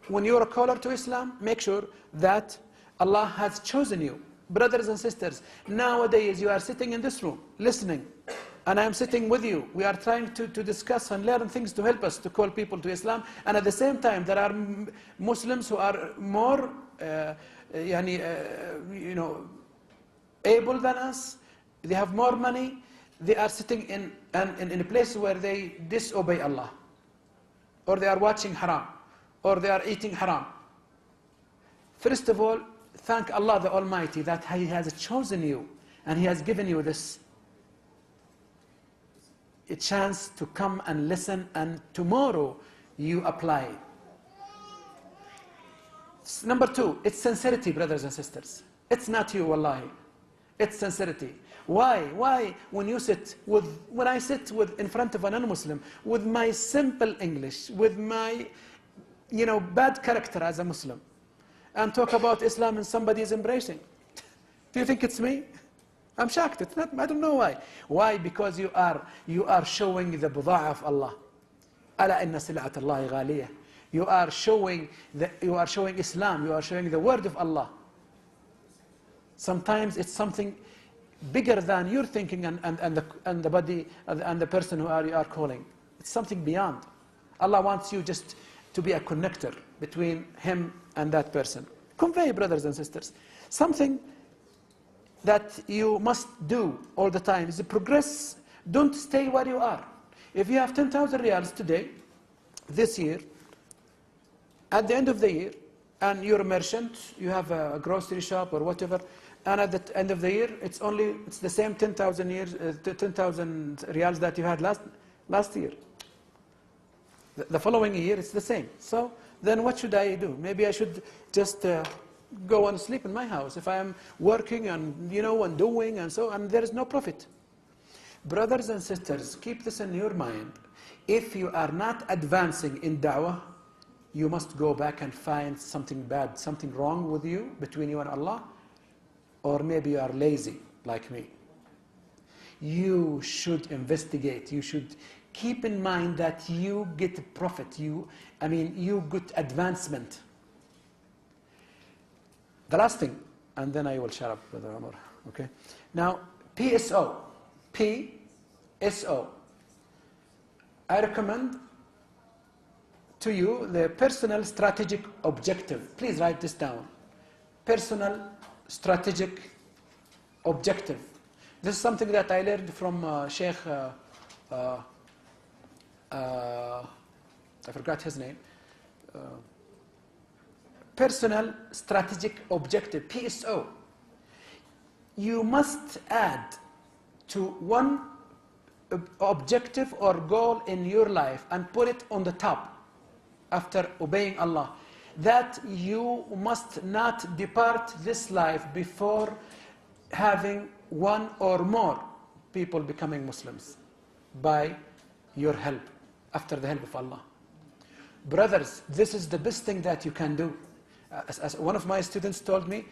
C: When you're a caller to Islam, make sure that Allah has chosen you. Brothers and sisters, nowadays you are sitting in this room, listening, and I am sitting with you. We are trying to discuss and learn things to help us to call people to Islam, and at the same time, there are Muslims who are more, able than us. They have more money. They are sitting in a place where they disobey Allah, or they are watching haram, or they are eating haram. First of all, thank Allah the Almighty that He has chosen you and He has given you this a chance to come and listen, and tomorrow you apply. Number two, it's sincerity, brothers and sisters. It's not you, wallahi. It's sincerity. Why? When I sit in front of a non-Muslim with my simple English, with my, bad character as a Muslim, and talk about Islam and somebody is embracing, do you think it's me? I'm shocked. It's not. I don't know why. Why? Because you are showing the buda'ah of Allah. Ala inna sil'at Allah ghaliyah. You are showing Islam. You are showing the word of Allah. Sometimes it's something bigger than your thinking and the body and the person who you are calling. It's something beyond. Allah wants you just to be a connector between Him and that person. Convey, brothers and sisters. Something that you must do all the time is to progress. Don't stay where you are. If you have 10,000 riyals today, this year, at the end of the year, and you're a merchant, you have a grocery shop or whatever, and at the end of the year, it's the same 10,000 riyals that you had last year. The following year, it's the same. So then what should I do? Maybe I should just go and sleep in my house if I am working and and doing and so, and there is no profit. Brothers and sisters, keep this in your mind. If you are not advancing in da'wah, you must go back and find something bad, something wrong with you, between you and Allah, or maybe you are lazy like me. You should investigate. You should keep in mind that you get profit. You get advancement. The last thing, and then I will shut up, Brother Omar. Okay. Now, PSO. I recommend to you the personal strategic objective. Please write this down. Personal strategic objective. This is something that I learned from Sheikh, I forgot his name. Personal strategic objective, PSO. You must add to one objective or goal in your life and put it on the top after obeying Allah, that you must not depart this life before having one or more people becoming Muslims by your help, after the help of Allah. Brothers, this is the best thing that you can do. As one of my students told me,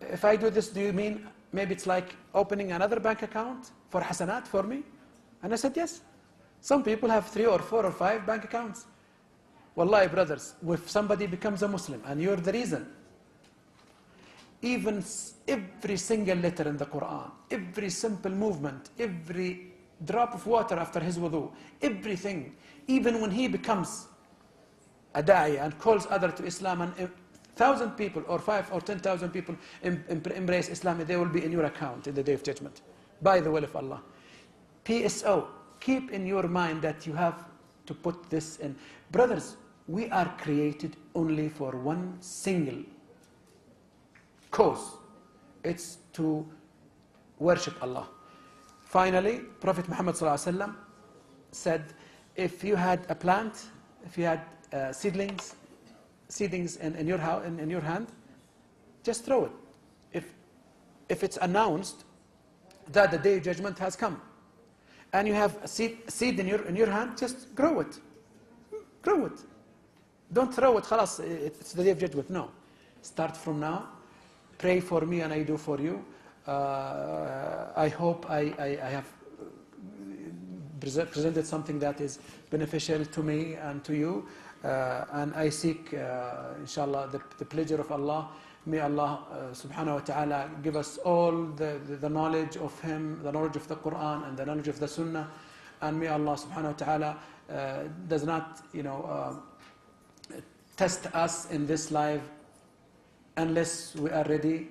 C: if I do this, do you mean maybe it's like opening another bank account for hasanat for me? And I said, yes. Some people have 3 or 4 or 5 bank accounts. Wallahi, brothers, if somebody becomes a Muslim and you're the reason, even every single letter in the Quran, every simple movement, every drop of water after his wudu, everything, even when he becomes a da'i and calls others to Islam, and 1,000 people or 5 or 10,000 people embrace Islam, they will be in your account in the Day of Judgment by the will of Allah. PSO, keep in your mind that you have to put this in. Brothers, We are created only for one single cause. It's to worship Allah. Finally, Prophet Muhammad ﷺ said, if you had a plant, if you had seedlings in your house, in your hand, just throw it. If it's announced that the day of judgment has come, and you have a seed in your hand, just grow it. Grow it. Don't throw it, خلاص, it's the day of judgment. No. Start from now. Pray for me and I do for you. I hope I have presented something that is beneficial to me and to you. And I seek, inshallah, the pleasure of Allah. May Allah subhanahu wa ta'ala give us all the knowledge of Him, the knowledge of the Quran and the knowledge of the Sunnah. And may Allah subhanahu wa ta'ala does not, test us in this life unless we are ready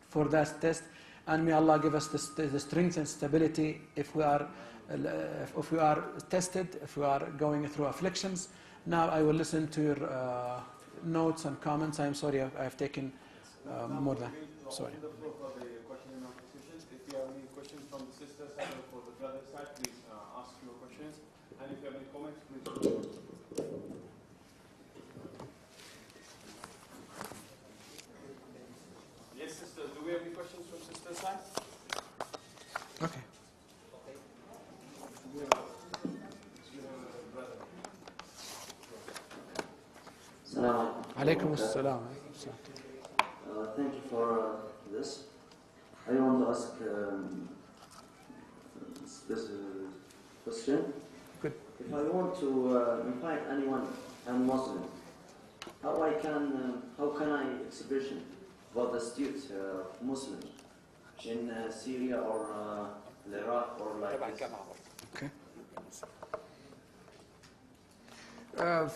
C: for that test. And may Allah give us the strength and stability if we are tested, if we are going through afflictions. Now I will listen to your notes and comments. I'm sorry I have taken more than. Sorry.
D: Open the floor for the question and answer sessions. If you have any questions from the sister side or for the brother side, please ask your questions. And if you have any comments, please. Yes, sister. Do we have any questions from sister side?
C: Okay. Alaykum as-salam.
E: Thank you for this. I want to ask this question.
C: Good.
E: If I want to invite anyone, I'm Muslim, how can I expression about the state Muslim in Syria or Iraq or like this?
C: Okay.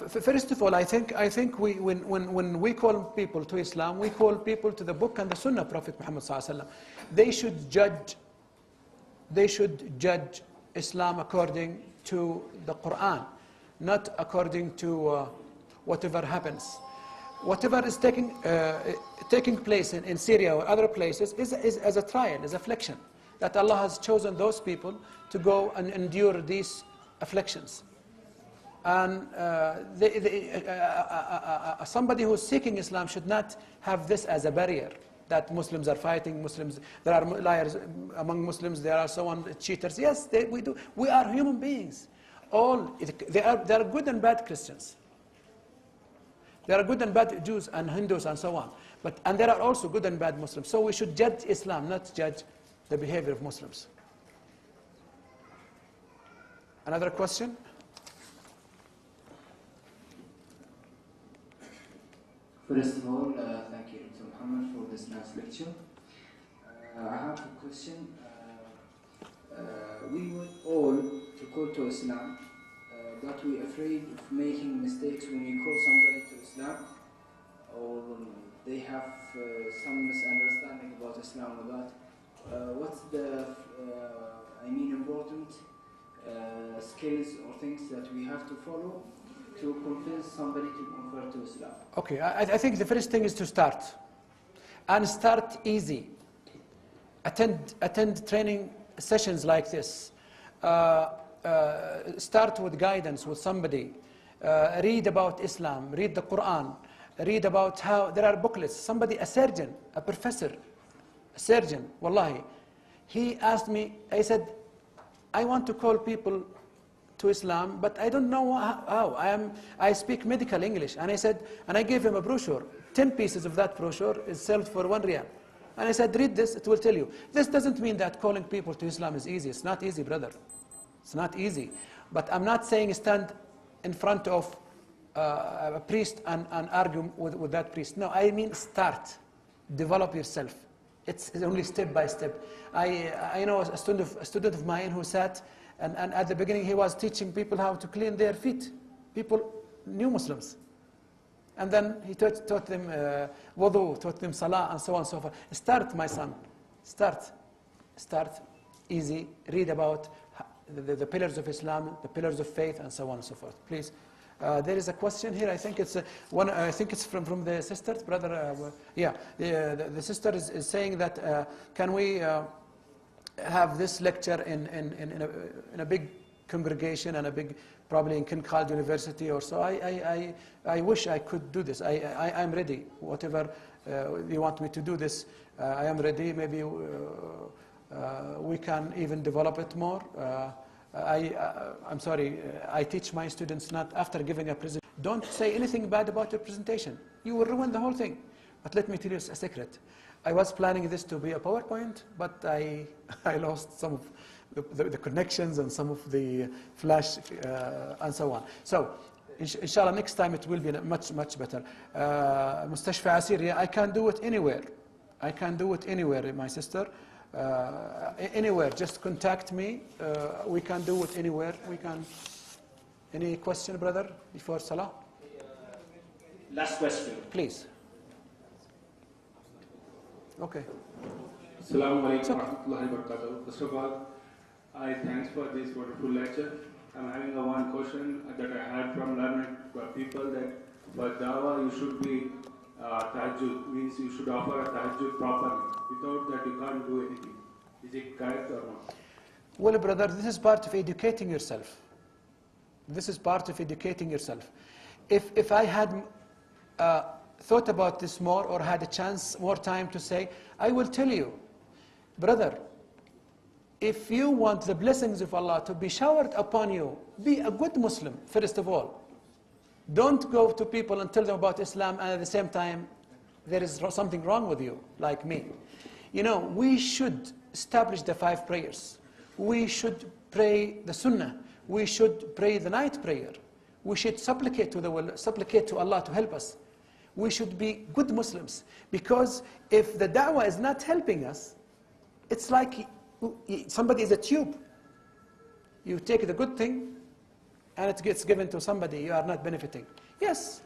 C: First of all, I think when we call people to Islam, we call people to the book and the Sunnah of Prophet Muhammad ﷺ. They should judge Islam according to the Quran, not according to whatever happens. Whatever is taking place in Syria or other places is as a trial, is affliction. That Allah has chosen those people to go and endure these afflictions. And somebody who's seeking Islam should not have this as a barrier, that Muslims are fighting, there are liars among Muslims, there are so on cheaters. Yes, we do. We are human beings. There are good and bad Christians. There are good and bad Jews and Hindus and so on. And there are also good and bad Muslims. So we should judge Islam, not judge the behavior of Muslims. Another question?
F: First of all, thank you to Muhammad for this nice lecture. I have a question. We want all to call to Islam, but we're afraid of making mistakes when we call somebody to Islam, or they have some misunderstanding about Islam or that. What's the, important skills or things that we have to follow to convince somebody to convert to Islam?
C: Okay, I think the first thing is to start. And start easy. Attend training sessions like this. Start with guidance with somebody. Read about Islam, read the Quran, read about how there are booklets. Somebody, a surgeon, a professor, a surgeon, wallahi, he asked me, I said, I want to call people to Islam, but I don't know how. I speak medical English. And I said, and I gave him a brochure. 10 pieces of that brochure is sold for 1 riyal. And I said, read this, it will tell you. This doesn't mean that calling people to Islam is easy. It's not easy, brother. It's not easy. But I'm not saying stand in front of a priest and argue with that priest. No, I mean start. Develop yourself. It's only step by step. I know a student of mine who sat and at the beginning he was teaching people how to clean their feet. People, new Muslims. And then he taught them wudu, taught them salah, and so on and so forth. Start, my son. Start easy. Read about the pillars of Islam, the pillars of faith, and so on and so forth. Please. There is a question here. I think it's one. I think it's from the sisters, brother. Yeah, the sister is saying that can we have this lecture in a big congregation and a big, probably in King Khalid University or so. I wish I could do this. I'm ready. Whatever you want me to do this, I am ready. Maybe we can even develop it more. I'm sorry, I teach my students not after giving a presentation. Don't say anything bad about your presentation. You will ruin the whole thing. But let me tell you a secret. I was planning this to be a PowerPoint, but I lost some of the connections and some of the flash and so on. So, inshallah, next time it will be much better. Mustashfa Assyria, I can do it anywhere. I can do it anywhere, my sister. Anywhere, just contact me. We can do it anywhere. We can. Any question, brother, before Salah?
G: Last question.
C: Please. Okay.
H: Assalamu alaikum wa rahmatullahi wa barakatuh. First of all, I thanks for this wonderful lecture. I'm having one question that I heard from learned people that for dawah you should be tahajjud, means you should offer a tahajjud properly. Without that you can't do anything. Is it correct or not?
C: Well, brother, this is part of educating yourself. This is part of educating yourself. If I had thought about this more or had a chance, more time to say, I will tell you, brother, if you want the blessings of Allah to be showered upon you, be a good Muslim, first of all. Don't go to people and tell them about Islam and at the same time there is something wrong with you, like me. You know, we should establish the 5 prayers. We should pray the Sunnah. We should pray the night prayer. We should supplicate to Allah to help us. We should be good Muslims. Because if the da'wah is not helping us, it's like somebody is a tube. You take the good thing and it gets given to somebody, you are not benefiting. Yes,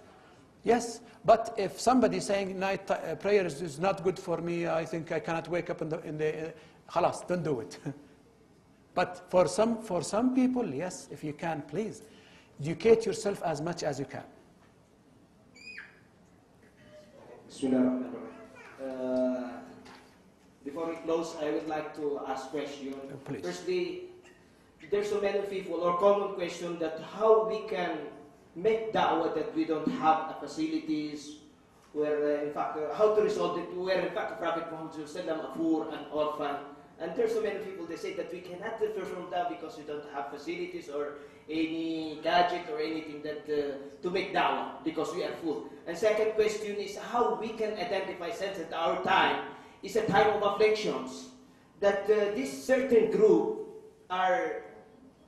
C: but if somebody is saying night prayer is not good for me, I think I cannot wake up in the khalas, don't do it. But for some people, yes, if you can, please, educate yourself as much as you can.
G: Before we close, I would like to ask question.
C: Please.
G: Firstly, there's so many people or common question that how we can make da'wah that we don't have facilities, where in fact how to resolve it, where in fact Prophet Muhammad a poor and orphan, and there's so many people they say that we cannot perform that because we don't have facilities or any gadget or anything that to make da'wah because we are full. And second question is how we can identify since that our time is a time of afflictions, that this certain group are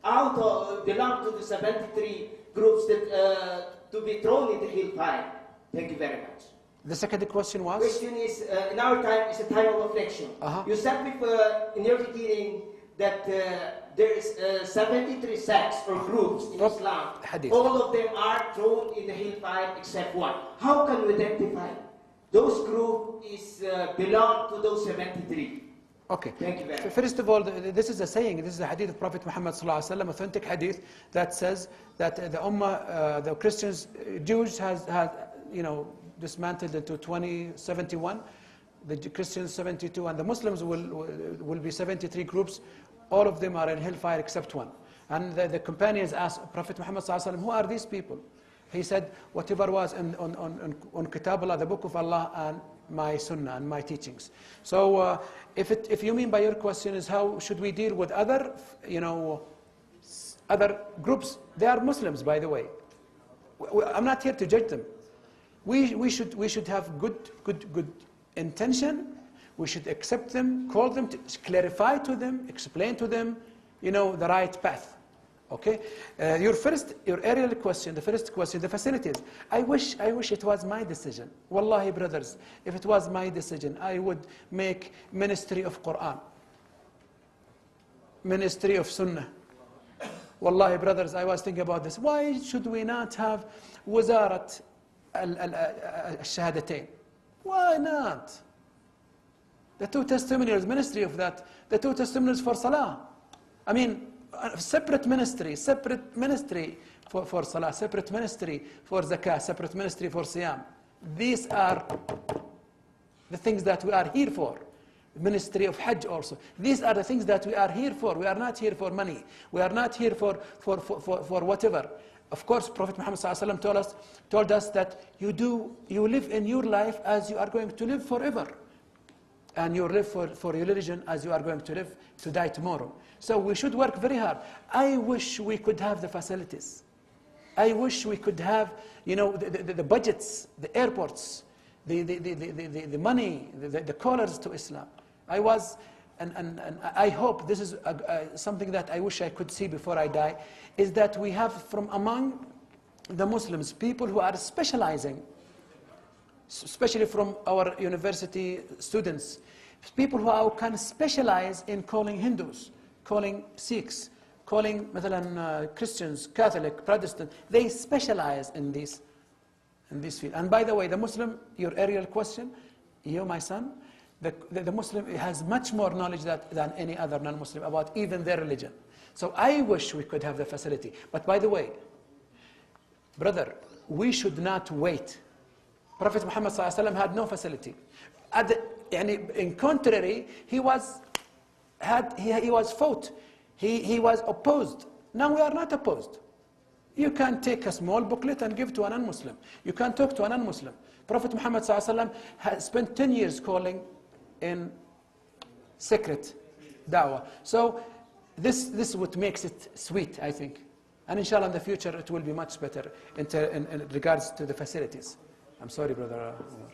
G: out of, belong to the 73 groups that to be thrown in the hellfire. Thank you very much.
C: The second question was?
G: Question is, in our time is a time of affliction. You said before, in your beginning that there is 73 sects or groups in Islam.
C: Hadith.
G: All of them are thrown in the hellfire except one. How can we identify those groups belong to those 73?
C: Okay.
G: Thank you very much.
C: First of all, this is a saying, this is a hadith of Prophet Muhammad ﷺ, authentic hadith that says that the Ummah, the Christians, Jews has dismantled into 71, the Christians 72, and the Muslims will be 73 groups. All of them are in hellfire except one. And the companions asked Prophet Muhammad ﷺ, who are these people? He said, whatever was on Kitab Allah, the book of Allah, and my Sunnah and my teachings. So if you mean by your question is how should we deal with other groups, they are Muslims, by the way. I'm not here to judge them. We should have good intention. We should accept them, call them, clarify to them, explain to them, the right path. Okay, your aerial question, the first question, the facilities. I wish it was my decision. Wallahi, brothers, if it was my decision, I would make Ministry of Quran, Ministry of Sunnah. Wallahi, brothers, I was thinking about this. Why should we not have Wazarat al-Shahadatain? Why not? The 2 testimonials, ministry of that, the 2 testimonials for Salah. I mean, separate ministry, for salah, separate ministry for zakah, separate ministry for siyam. These are the things that we are here for. Ministry of Hajj also. These are the things that we are here for. We are not here for money. We are not here for whatever. Of course, Prophet Muhammad ﷺ told us that you live in your life as you are going to live forever. And you live for your religion as you are going to live to die tomorrow. So we should work very hard. I wish we could have the facilities. I wish we could have, the budgets, the airports, the money, the callers to Islam. And I hope this is something that I wish I could see before I die, is that we have from among the Muslims people who are specializing, especially from our university students, people who can specialize in calling Hindus, calling Sikhs, calling Christians, Catholic, Protestant. They specialize in this field. And by the way, the Muslim, your aerial question, you, my son, the Muslim has much more knowledge than any other non-Muslim about even their religion. So I wish we could have the facility. But by the way, brother, we should not wait. Prophet Muhammad ﷺ had no facility. In contrary, he was fought. He was opposed. Now we are not opposed. You can take a small booklet and give to a non-Muslim. You can talk to a non-Muslim. Prophet Muhammad ﷺ has spent 10 years calling in secret da'wah. So this is what makes it sweet, I think. And inshallah in the future it will be much better in regards to the facilities. I'm sorry, brother Umar.